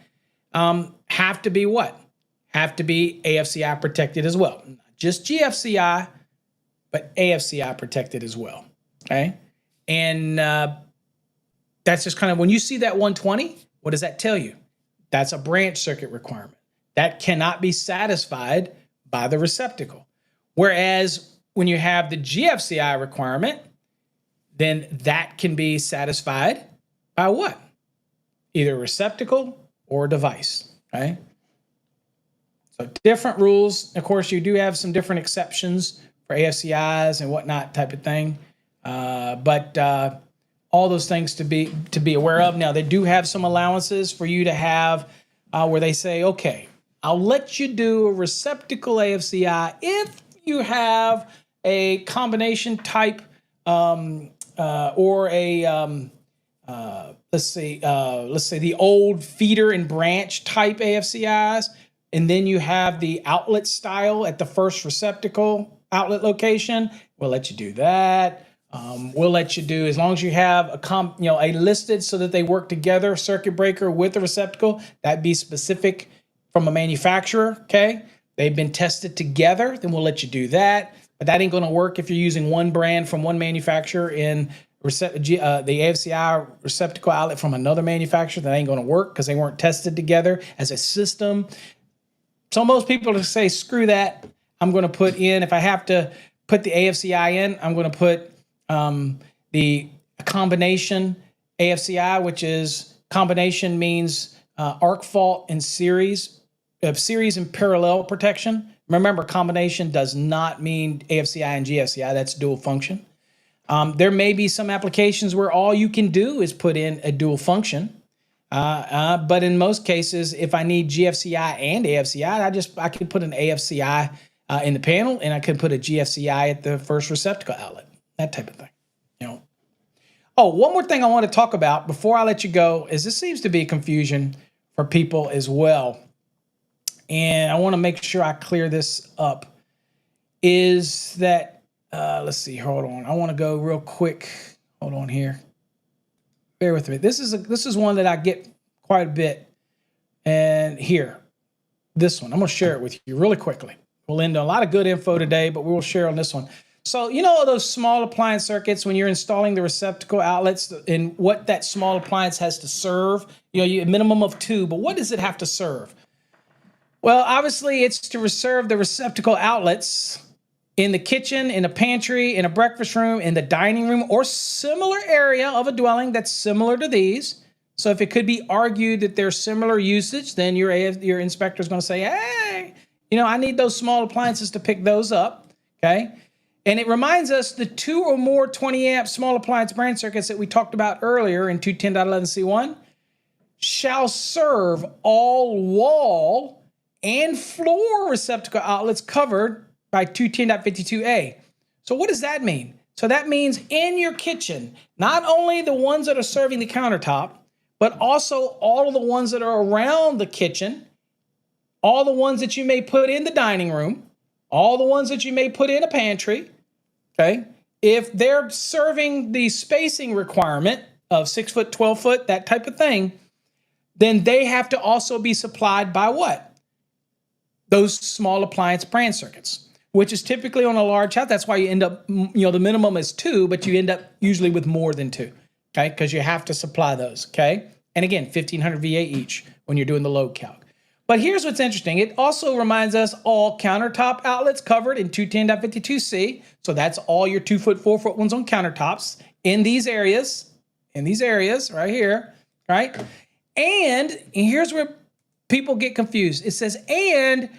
have to be what? Have to be AFCI protected as well. Not just GFCI, but AFCI protected as well, okay? And that's just kind of, when you see that 120, what does that tell you? That's a branch circuit requirement. That cannot be satisfied by the receptacle. Whereas when you have the GFCI requirement, then that can be satisfied by what? Either a receptacle or a device, okay? So different rules. Of course, you do have some different exceptions for AFCIs and whatnot type of thing. But all those things to be aware of. Now, they do have some allowances for you to have where they say, okay, I'll let you do a receptacle AFCI if you have a combination type or a let's say the old feeder and branch type AFCIs, and then you have the outlet style at the first receptacle outlet location. We'll let you do that. We'll let you do, as long as you have a listed so that they work together, circuit breaker with the receptacle, that'd be specific from a manufacturer, okay? They've been tested together, then we'll let you do that. But that ain't gonna work if you're using one brand from one manufacturer in the AFCI receptacle outlet from another manufacturer. That ain't gonna work because they weren't tested together as a system. So most people just say, screw that. I'm gonna put in, if I have to put the AFCI in, I'm gonna put the combination AFCI, which is combination means arc fault and series and parallel protection. Remember, combination does not mean AFCI and GFCI. That's dual function. There may be some applications where all you can do is put in a dual function. But in most cases, if I need GFCI and AFCI, I can put an AFCI in the panel, and I can put a GFCI at the first receptacle outlet. That type of thing, Oh, one more thing I want to talk about before I let you go is this seems to be confusion for people as well. And I want to make sure I clear this up. Is that, let's see, hold on. I want to go real quick. Hold on here. Bear with me. This is one that I get quite a bit. And here, this one, I'm going to share it with you really quickly. We'll end on a lot of good info today, but we will share on this one. So, those small appliance circuits, when you're installing the receptacle outlets and what that small appliance has to serve, a minimum of 2, but what does it have to serve? Well, obviously, it's to serve the receptacle outlets in the kitchen, in a pantry, in a breakfast room, in the dining room, or similar area of a dwelling that's similar to these. So if it could be argued that there's similar usage, then your inspector is going to say, hey, I need those small appliances to pick those up, okay? And it reminds us the 2 or more 20 amp small appliance branch circuits that we talked about earlier in 210.11c1 shall serve all wall and floor receptacle outlets covered by 210.52a. So what does that mean? So that means in your kitchen, not only the ones that are serving the countertop, but also all of the ones that are around the kitchen, all the ones that you may put in the dining room, all the ones that you may put in a pantry, okay? If they're serving the spacing requirement of 6 foot, 12 foot, that type of thing, then they have to also be supplied by what? Those small appliance branch circuits, which is typically on a large house. That's why you end up, the minimum is 2, but you end up usually with more than 2, okay? Because you have to supply those, okay? And again, 1,500 VA each when you're doing the load calc. But here's what's interesting. It also reminds us all countertop outlets covered in 210.52c. So that's all your 2 foot, 4 foot ones on countertops in these areas right here, right? And here's where people get confused. It says, and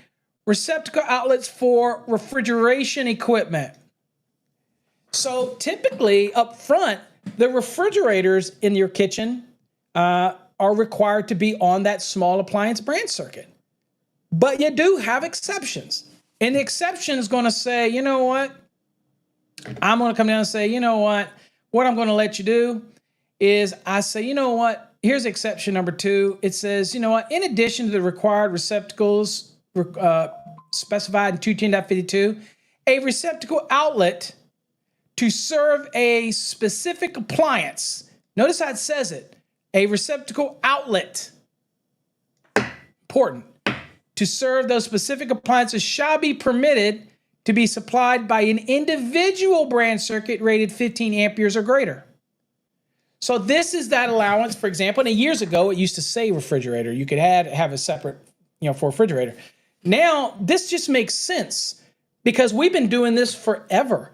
receptacle outlets for refrigeration equipment. So typically up front, the refrigerators in your kitchen are required to be on that small appliance branch circuit. But you do have exceptions. And the exception is going to say, you know what? I'm going to come down and say, you know what? What I'm going to let you do is I say, you know what? Here's exception number 2. It says, you know what? In addition to the required receptacles specified in 210.52, a receptacle outlet to serve a specific appliance. Notice how it says it. A receptacle outlet, important, to serve those specific appliances shall be permitted to be supplied by an individual branch circuit rated 15 amperes or greater. So this is that allowance, for example, and years ago it used to say refrigerator. You could have a separate, for refrigerator. Now, this just makes sense because we've been doing this forever.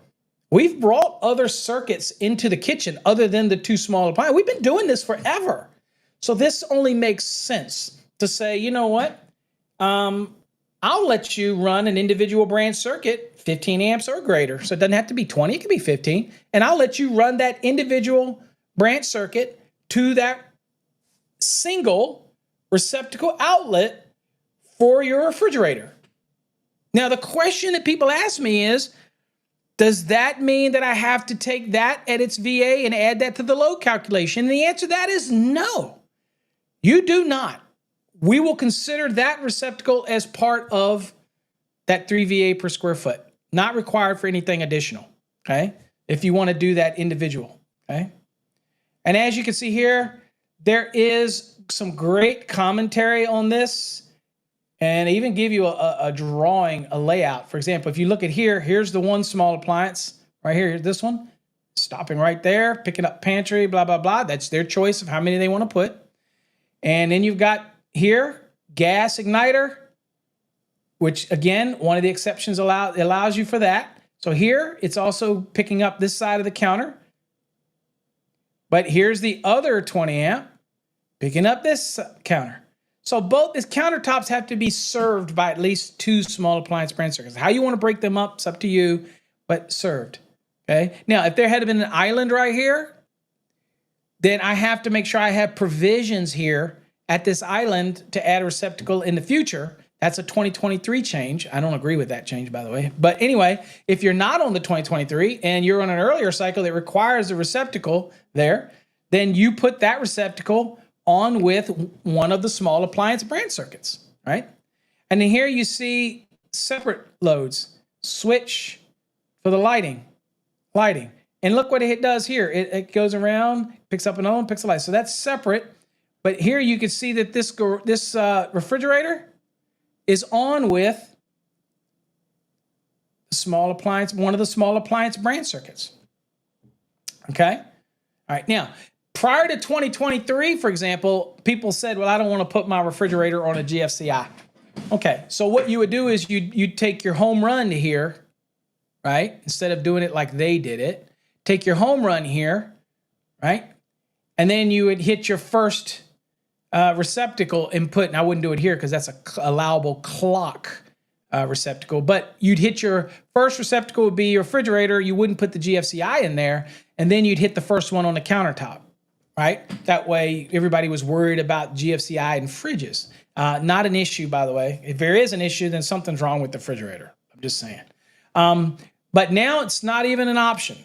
We've brought other circuits into the kitchen other than the 2 small appliances. We've been doing this forever. So this only makes sense to say, you know what? I'll let you run an individual branch circuit, 15 amps or greater. So it doesn't have to be 20, it could be 15. And I'll let you run that individual branch circuit to that single receptacle outlet for your refrigerator. Now, the question that people ask me is, does that mean that I have to take that at its VA and add that to the load calculation? And the answer to that is no. You do not. We will consider that receptacle as part of that 3 VA per square foot. Not required for anything additional, okay? If you want to do that individual, okay? And as you can see here, there is some great commentary on this. And I even give you a drawing, a layout. For example, if you look at here, here's the one small appliance right here. Here's this one, stopping right there, picking up pantry, blah, blah, blah. That's their choice of how many they want to put. And then you've got here, gas igniter, which again, one of the exceptions allows you for that. So here, it's also picking up this side of the counter. But here's the other 20 amp, picking up this counter. So both these countertops have to be served by at least 2 small appliance branch circuits. How you want to break them up, it's up to you, but served, okay? Now, if there had been an island right here, then I have to make sure I have provisions here at this island to add a receptacle in the future. That's a 2023 change. I don't agree with that change, by the way. But anyway, if you're not on the 2023 and you're on an earlier cycle that requires a receptacle there, then you put that receptacle on with one of the small appliance branch circuits, right? And then here you see separate loads, switch for the lighting. And look what it does here. It goes around, picks up another one, picks a light. So that's separate. But here you can see that this refrigerator is on with the small appliance, one of the small appliance branch circuits. Okay? All right, now, prior to 2023, for example, people said, well, I don't want to put my refrigerator on a GFCI. Okay, so what you would do is you'd take your home run to here, right? Instead of doing it like they did it, take your home run here, right? And then you would hit your first receptacle input, and I wouldn't do it here because that's a allowable clock receptacle. But you'd hit your first receptacle would be your refrigerator. You wouldn't put the GFCI in there, and then you'd hit the first one on the countertop, right? That way, everybody was worried about GFCI and fridges. Not an issue, by the way. If there is an issue, then something's wrong with the refrigerator. I'm just saying. But now it's not even an option.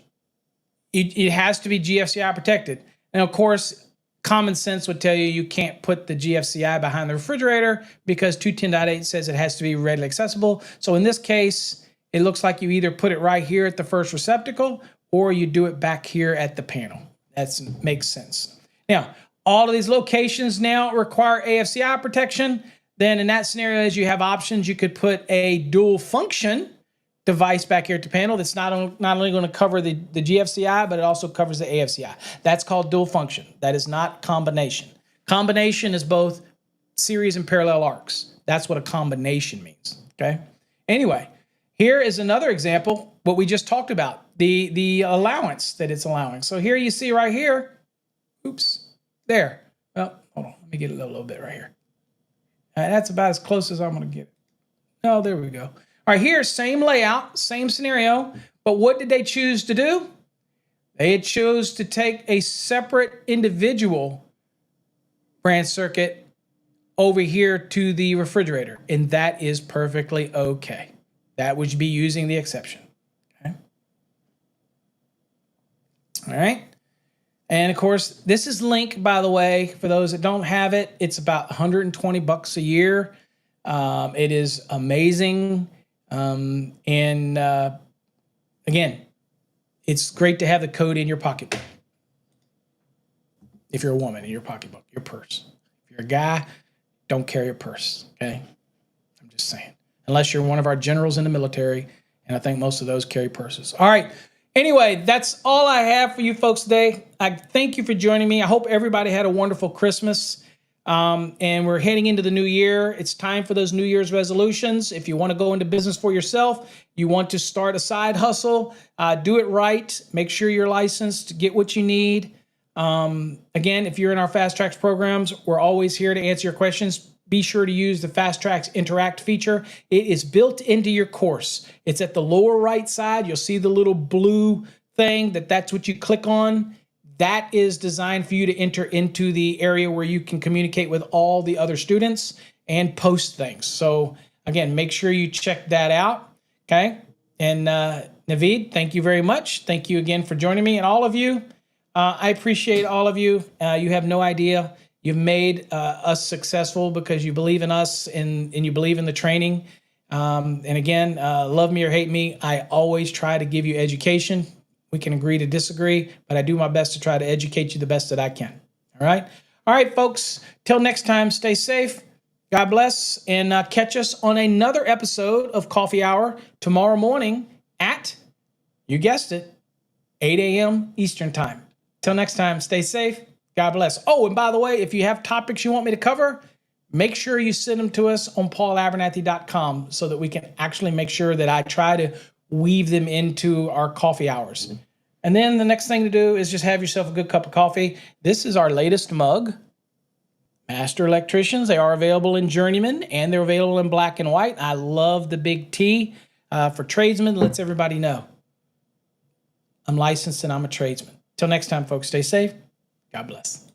It has to be GFCI protected. And of course, common sense would tell you you can't put the GFCI behind the refrigerator because 210.8 says it has to be readily accessible. So in this case, it looks like you either put it right here at the first receptacle or you do it back here at the panel. That makes sense. Now, all of these locations now require AFCI protection. Then in that scenario, as you have options, you could put a dual function device back here at the panel that's not only going to cover the GFCI, but it also covers the AFCI. That's called dual function. That is not combination. Combination is both series and parallel arcs. That's what a combination means, okay? Anyway, here is another example, what we just talked about, the allowance that it's allowing. So here you see right here, oops, there. Well, hold on, let me get it a little bit right here. That's about as close as I'm going to get it. Oh, there we go. All right, here, same layout, same scenario, but what did they choose to do? They chose to take a separate individual branch circuit over here to the refrigerator, and that is perfectly okay. That would be using the exception, okay? All right, and of course, this is Link, by the way, for those that don't have it. It's about $120 a year. It is amazing. Again, it's great to have the code in your pocketbook. If you're a woman, in your pocketbook, your purse. If you're a guy, don't carry a purse, okay? I'm just saying. Unless you're one of our generals in the military, and I think most of those carry purses. All right. Anyway, that's all I have for you folks today. I thank you for joining me. I hope everybody had a wonderful Christmas. And we're heading into the new year. It's time for those New Year's resolutions. If you want to go into business for yourself, you want to start a side hustle, do it right. Make sure you're licensed, get what you need. Again, if you're in our Fast Tracks programs, we're always here to answer your questions. Be sure to use the Fast Tracks Interact feature. It is built into your course. It's at the lower right side. You'll see the little blue thing that's what you click on. That is designed for you to enter into the area where you can communicate with all the other students and post things. So again, make sure you check that out, okay? And Naveed, thank you very much. Thank you again for joining me. And all of you, I appreciate all of you. You have no idea. You've made us successful because you believe in us and you believe in the training. And again, love me or hate me, I always try to give you education. We can agree to disagree, but I do my best to try to educate you the best that I can. All right? All right, folks. Till next time, stay safe. God bless. And catch us on another episode of Coffee Hour tomorrow morning at, you guessed it, 8 a.m. Eastern Time. Till next time, stay safe. God bless. Oh, and by the way, if you have topics you want me to cover, make sure you send them to us on paulabernathy.com so that we can actually make sure that I try to weave them into our coffee hours. And then the next thing to do is just have yourself a good cup of coffee. This is our latest mug, Master Electricians. They are available in Journeyman and they're available in black and white. I love the big T for tradesmen. Lets everybody know I'm licensed and I'm a tradesman. Till next time, folks, stay safe. God bless.